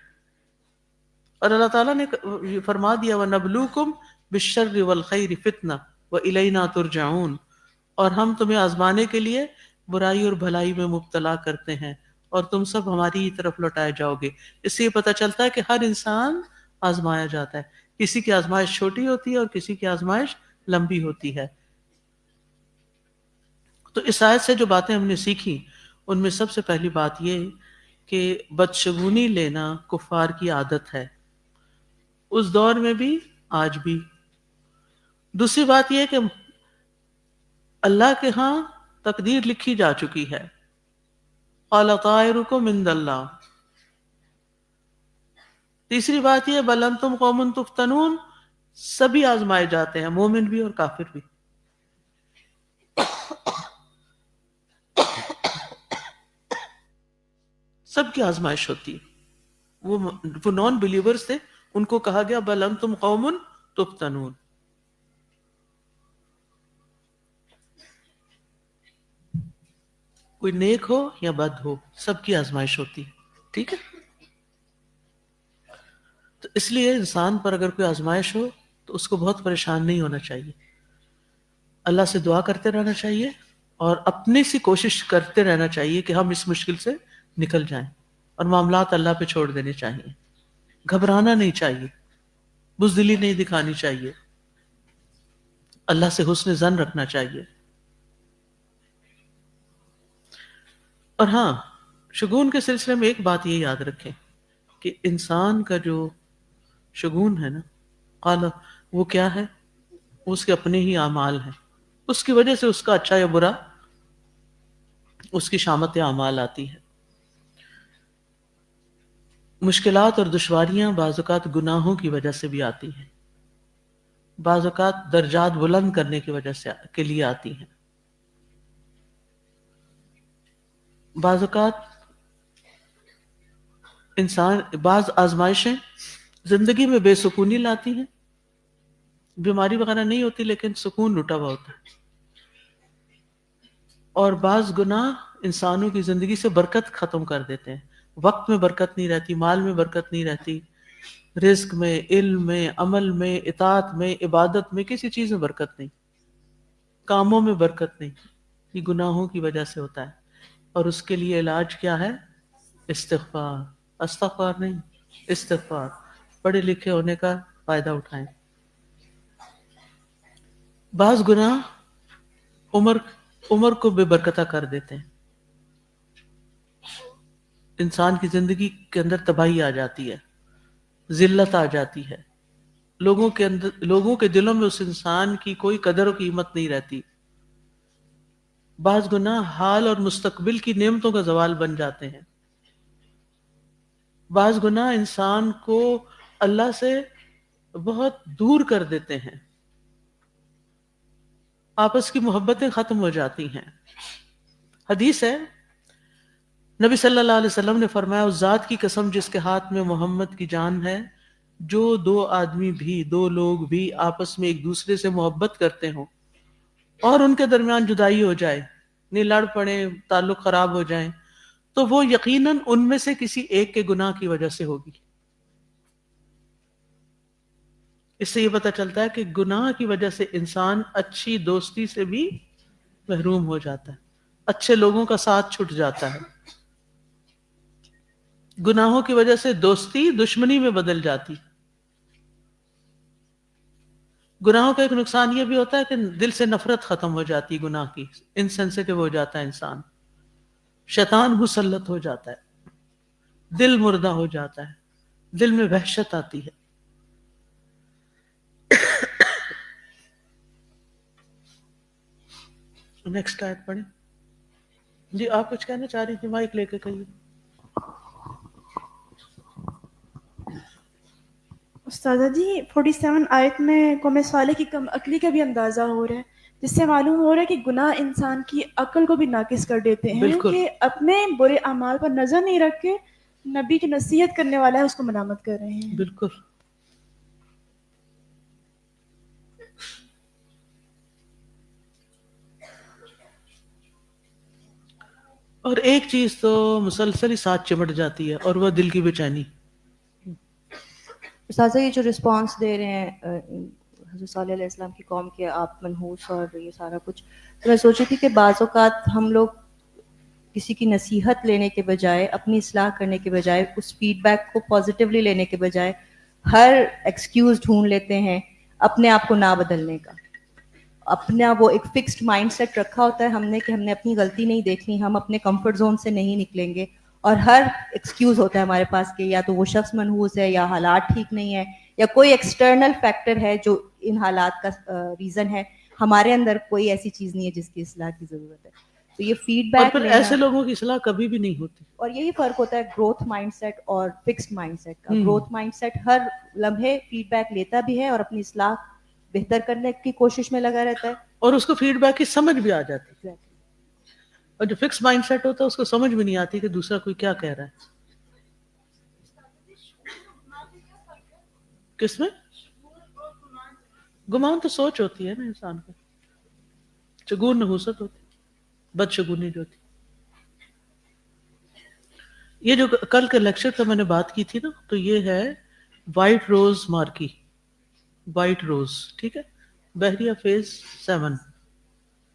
اور اللہ تعالیٰ نے فرما دیا وَنَبْلُوكُمْ بِالشَّرِّ وَالْخَيْرِ فِتْنَةً وَإِلَيْنَا تُرْجَعُونَ، اور ہم تمہیں آزمانے کے لیے برائی اور بھلائی میں مبتلا کرتے ہیں اور تم سب ہماری ہی طرف لوٹائے جاؤ گے. اس سے یہ پتہ چلتا ہے کہ ہر انسان آزمایا جاتا ہے. کسی کی آزمائش چھوٹی ہوتی ہے اور کسی کی آزمائش لمبی ہوتی ہے. تو اس آیت سے جو باتیں ہم نے سیکھی ان میں سب سے پہلی بات یہ کہ بدشگونی لینا کفار کی عادت ہے، اس دور میں بھی آج بھی. دوسری بات یہ کہ اللہ کے ہاں تقدیر لکھی جا چکی ہے. قال طائرکم عند اللہ. تیسری بات یہ بل انتم قوم تفتنون، سبھی آزمائے جاتے ہیں، مومن بھی اور کافر بھی. سب کی آزمائش ہوتی ہے. وہ نان بلیورز تھے، ان کو کہا گیا بل انتم قوم تفتنون. کوئی نیک ہو یا بد ہو، سب کی آزمائش ہوتی ہے. ٹھیک ہے، تو اس لیے انسان پر اگر کوئی آزمائش ہو تو اس کو بہت پریشان نہیں ہونا چاہیے. اللہ سے دعا کرتے رہنا چاہیے اور اپنی سی کوشش کرتے رہنا چاہیے کہ ہم اس مشکل سے نکل جائیں، اور معاملات اللہ پہ چھوڑ دینے چاہیے. گھبرانا نہیں چاہیے، بزدلی نہیں دکھانی چاہیے، اللہ سے حسن ظن رکھنا چاہیے. اور ہاں، شگون کے سلسلے میں ایک بات یہ یاد رکھیں کہ انسان کا جو شگون ہے نا، قال وہ کیا ہے؟ اس کے اپنے ہی اعمال ہیں. اس کی وجہ سے اس کا اچھا یا برا اس کی شامت اعمال آتی ہے. مشکلات اور دشواریاں بعض اوقات گناہوں کی وجہ سے بھی آتی ہیں، بعض اوقات درجات بلند کرنے کی وجہ سے کے لیے آتی ہیں. بعض اوقات بعض آزمائشیں زندگی میں بے سکونی لاتی ہیں. بیماری وغیرہ نہیں ہوتی لیکن سکون لٹا ہوا ہوتا ہے. اور بعض گناہ انسانوں کی زندگی سے برکت ختم کر دیتے ہیں. وقت میں برکت نہیں رہتی، مال میں برکت نہیں رہتی، رزق میں، علم میں، عمل میں، اطاعت میں، عبادت میں، کسی چیز میں برکت نہیں، کاموں میں برکت نہیں. یہ گناہوں کی وجہ سے ہوتا ہے. اور اس کے لیے علاج کیا ہے؟ استغفار. استغفار نہیں، استغفار. پڑھے لکھے ہونے کا فائدہ اٹھائیں. بعض گناہ عمر کو بے برکتہ کر دیتے ہیں. انسان کی زندگی کے اندر تباہی آ جاتی ہے، ذلت آ جاتی ہے. لوگوں کے دلوں میں اس انسان کی کوئی قدر و قیمت نہیں رہتی. بعض گناہ حال اور مستقبل کی نعمتوں کا زوال بن جاتے ہیں. بعض گناہ انسان کو اللہ سے بہت دور کر دیتے ہیں، آپس کی محبتیں ختم ہو جاتی ہیں. حدیث ہے، نبی صلی اللہ علیہ وسلم نے فرمایا اس ذات کی قسم جس کے ہاتھ میں محمد کی جان ہے، جو دو لوگ بھی آپس میں ایک دوسرے سے محبت کرتے ہوں اور ان کے درمیان جدائی ہو جائے، نہیں لڑ پڑے، تعلق خراب ہو جائیں، تو وہ یقیناً ان میں سے کسی ایک کے گناہ کی وجہ سے ہوگی. اس سے یہ پتہ چلتا ہے کہ گناہ کی وجہ سے انسان اچھی دوستی سے بھی محروم ہو جاتا ہے، اچھے لوگوں کا ساتھ چھٹ جاتا ہے. گناہوں کی وجہ سے دوستی دشمنی میں بدل جاتی. گناہوں کا ایک نقصان یہ بھی ہوتا ہے کہ دل سے نفرت ختم ہو جاتی، گناہ کی انسینسیٹیو ہو جاتا ہے انسان، شیطان مسلط ہو جاتا ہے، دل مردہ ہو جاتا ہے، دل میں وحشت آتی ہے. نیکسٹ آیت پڑھیں. جی آپ کچھ کہنا چاہ رہی تھی، مائک لے کے کہیے. استاذہ جی 47 آیت میں قوم صالح کی کم عقلی کا بھی اندازہ ہو رہا ہے، جس سے معلوم ہو رہا ہے کہ گناہ انسان کی عقل کو بھی ناقص کر دیتے ہیں. بالکل. کہ اپنے برے اعمال پر نظر نہیں رکھ کے نبی کی نصیحت کرنے والا ہے اس کو ملامت کر رہے ہیں. بالکل. اور ایک چیز تو مسلسل ہی ساتھ چمٹ جاتی ہے اور وہ دل کی بے چینی. استاذہ یہ جو رسپانس دے رہے ہیں حضرت صلی اللہ علیہ السلام کی قوم کے، آپ منحوس اور یہ سارا کچھ، تو میں سوچی تھی کہ بعض اوقات ہم لوگ کسی کی نصیحت لینے کے بجائے، اپنی اصلاح کرنے کے بجائے، اس فیڈ بیک کو پازیٹیولی لینے کے بجائے ہر ایکسکیوز ڈھونڈ لیتے ہیں اپنے آپ کو نہ بدلنے کا. اپنا وہ ایک فکسڈ مائنڈ سیٹ رکھا ہوتا ہے ہم نے کہ ہم نے اپنی غلطی نہیں دیکھنی, ہم اپنے کمفرٹ زون سے نہیں نکلیں گے, اور ہر ایکسکیوز ہوتا ہے ہمارے پاس کہ یا تو وہ شخص منحوس ہے, یا حالات ٹھیک نہیں ہے, یا کوئی ایکسٹرنل فیکٹر ہے جو ان حالات کا ریزن ہے. ہمارے اندر کوئی ایسی چیز نہیں ہے جس کی اصلاح کی ضرورت ہے. تو یہ فیڈ اور بیک پھر لینا, ایسے لوگوں کی اصلاح کبھی بھی نہیں ہوتی. اور یہی فرق ہوتا ہے گروتھ مائنڈ سیٹ اور فکسڈ مائنڈ سیٹ کا. گروتھ مائنڈ سیٹ ہر لمحے فیڈ بیک لیتا بھی ہے اور اپنی اصلاح بہتر کرنے کی کوشش میں لگا رہتا ہے, اور اس کو فیڈ بیک کی سمجھ بھی آ جاتی ہے. اور جو فکس مائنڈ سیٹ ہوتا ہے اس کو سمجھ بھی نہیں آتی کہ دوسرا کوئی کیا کہہ رہا ہے. کس میں گمان تو سوچ ہوتی ہے نا انسان کا, شگون نحوست ہوتی, بدشگونی جو ہوتی. یہ جو کل کے لیکچر کا میں نے بات کی تھی نا, تو یہ ہے وائٹ روز مارکی, وائٹ روز, ٹھیک ہے, بحریہ فیز 7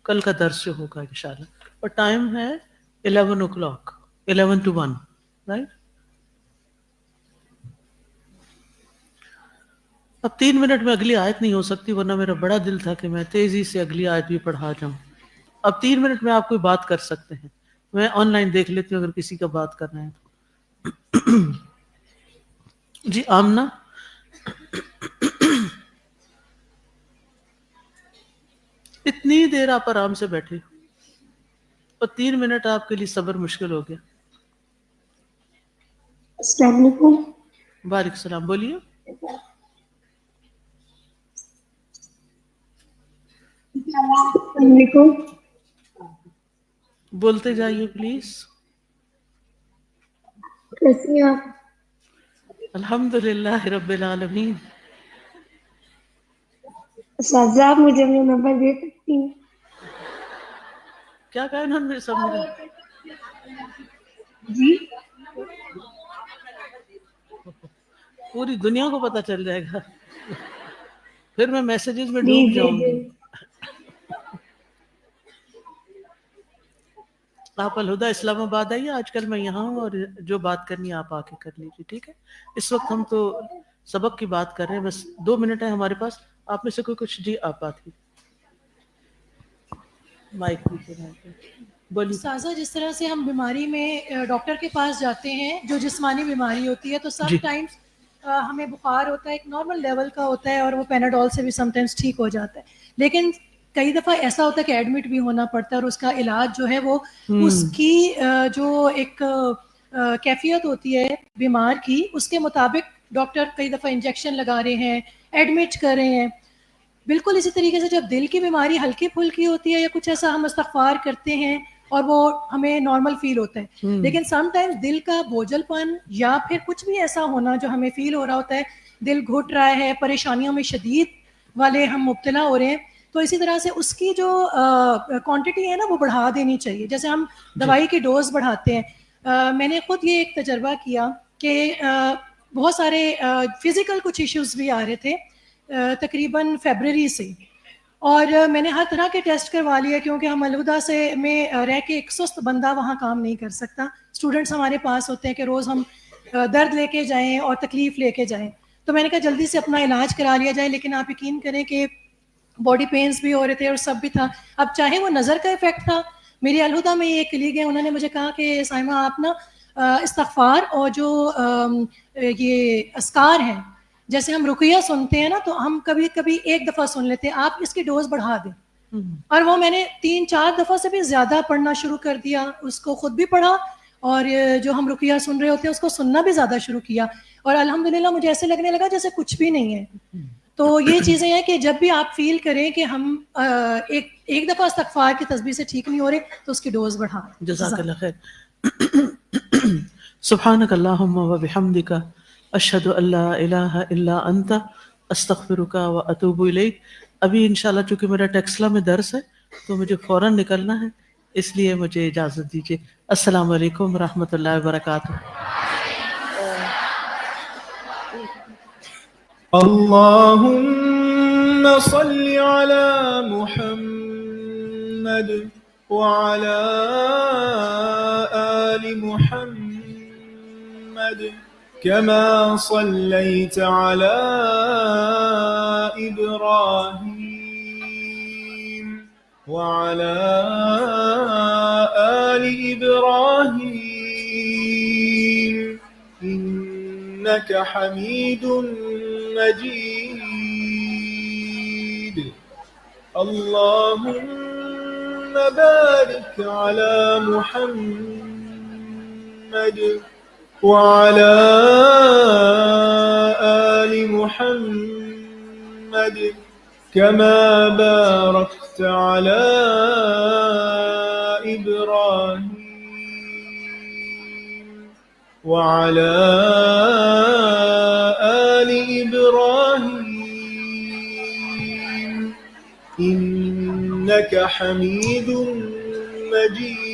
کل کا درس جو ہوگا انشاءاللہ. اور ٹائم ہے 11 o'clock, 11 to 1, رائٹ. اب 3 منٹ میں اگلی آیت نہیں ہو سکتی, ورنہ میرا بڑا دل تھا کہ میں تیزی سے اگلی آیت بھی پڑھا جاؤں. اب 3 منٹ میں آپ کوئی بات کر سکتے ہیں. میں آن لائن دیکھ لیتی ہوں اگر کسی کا بات کرنا ہے تو. جی آمنہ, اتنی دیر آپ آرام سے بیٹھے اور 3 منٹ آپ کے لیے صبر مشکل ہو گیا. السلام علیکم. وعلیکم السلام, بولیے. السلام علیکم. بولتے جائیے پلیز. کیسی ہیں آپ؟ الحمدللہ رب العالمین. اساتذہ آپ مجھے اپنا نمبر دے سکتی ہیں؟ کیا کہا انہوں نے, سمجھا جی پوری دنیا کو پتا چل جائے گا, پھر میں میسیجز میں جی ڈوب جی جاؤں جی. گی. آپ الہدا اسلام آباد آئیے, آج کل میں یہاں ہوں, اور جو بات کرنی ہے آپ آ کے کر لیجیے, ٹھیک ہے. اس وقت ہم تو سبق کی بات کر رہے ہیں, بس 2 منٹ ہیں ہمارے پاس. آپ میں سے کوئی کچھ, جی آپ بات کی مائک بولیے. استاذہ, جس طرح سے ہم بیماری میں ڈاکٹر کے پاس جاتے ہیں جو جسمانی بیماری ہوتی ہے, تو سم جی ٹائمز ہمیں بخار ہوتا ہے, ایک نارمل لیول کا ہوتا ہے, اور وہ پیناڈول سے بھی سم ٹائمز ٹھیک ہو جاتا ہے. لیکن کئی دفعہ ایسا ہوتا ہے کہ ایڈمٹ بھی ہونا پڑتا ہے, اور اس کا علاج جو ہے وہ اس کی جو ایک کیفیت ہوتی ہے بیمار کی, اس کے مطابق ڈاکٹر کئی دفعہ انجیکشن لگا رہے ہیں, ایڈمٹ کر رہے ہیں. بالکل اسی طریقے سے جب دل کی بیماری ہلکی پھلکی ہوتی ہے یا کچھ ایسا, ہم استغفار کرتے ہیں اور وہ ہمیں نارمل فیل ہوتا ہے. لیکن سم ٹائم دل کا بوجھل پن یا پھر کچھ بھی ایسا ہونا جو ہمیں فیل ہو رہا ہوتا ہے, دل گھٹ رہا ہے, پریشانیوں میں شدید والے ہم مبتلا ہو رہے ہیں, تو اسی طرح سے اس کی جو کوانٹٹی ہے نا وہ بڑھا دینی چاہیے. جیسے ہم دوائی کی ڈوز بڑھاتے ہیں. میں نے خود یہ ایک تجربہ کیا کہ بہت سارے فزیکل کچھ ایشوز بھی آ رہے تھے تقریباً فیبرری سے, اور میں نے ہر طرح کے ٹیسٹ کروا لیے, کیونکہ ہم الہدا سے میں رہ کے ایک سست بندہ وہاں کام نہیں کر سکتا. اسٹوڈنٹس ہمارے پاس ہوتے ہیں کہ روز ہم درد لے کے جائیں اور تکلیف لے کے جائیں, تو میں نے کہا جلدی سے اپنا علاج کرا لیا جائے. لیکن آپ یقین کریں کہ باڈی پینز بھی ہو رہے تھے اور سب بھی تھا. اب چاہے وہ نظر کا افیکٹ تھا, میری الہدا میں یہ کلیگ ہے, انہوں نے مجھے کہا کہ سائمہ آپ نا استغفار اور جو یہ اذکار ہیں, جیسے ہم رقیہ سنتے ہیں نا, تو ہم کبھی کبھی ایک دفعہ سن لیتے ہیں, آپ اس کی ڈوز بڑھا دیں. اور وہ میں نے 3-4 دفعہ سے بھی زیادہ پڑھنا شروع کر دیا, اس کو خود بھی پڑھا, اور جو ہم رقیہ سن رہے ہوتے ہیں اس کو سننا بھی زیادہ شروع کیا, اور الحمدللہ مجھے ایسے لگنے لگا جیسے کچھ بھی نہیں ہے. تو یہ چیزیں ہیں کہ جب بھی آپ فیل کریں کہ ہم ایک دفعہ استغفار کی تسبیح سے ٹھیک نہیں ہو رہے, تو اس کی ڈوز بڑھا. جزاک اللہ خیر. سبحانک اللہم و بحمدک, اشہد ان لا الہ الا انت, استغفرک و اتوب الیک. ابھی انشاءاللہ چونکہ میرا ٹیکسلا میں درس ہے تو مجھے فوراً نکلنا ہے, اس لیے مجھے اجازت دیجیے. السلام علیکم ورحمۃ اللہ وبرکاتہ. اللهم صل على محمد وعلى آل محمد كما صليت على إبراهيم وعلى آل إبراهيم إنك حميد مجيد. اللهم بارك على محمد وعلى آل محمد كما باركت على إبراهيم وعلى آل إبراهيم إنك حميد مجيد.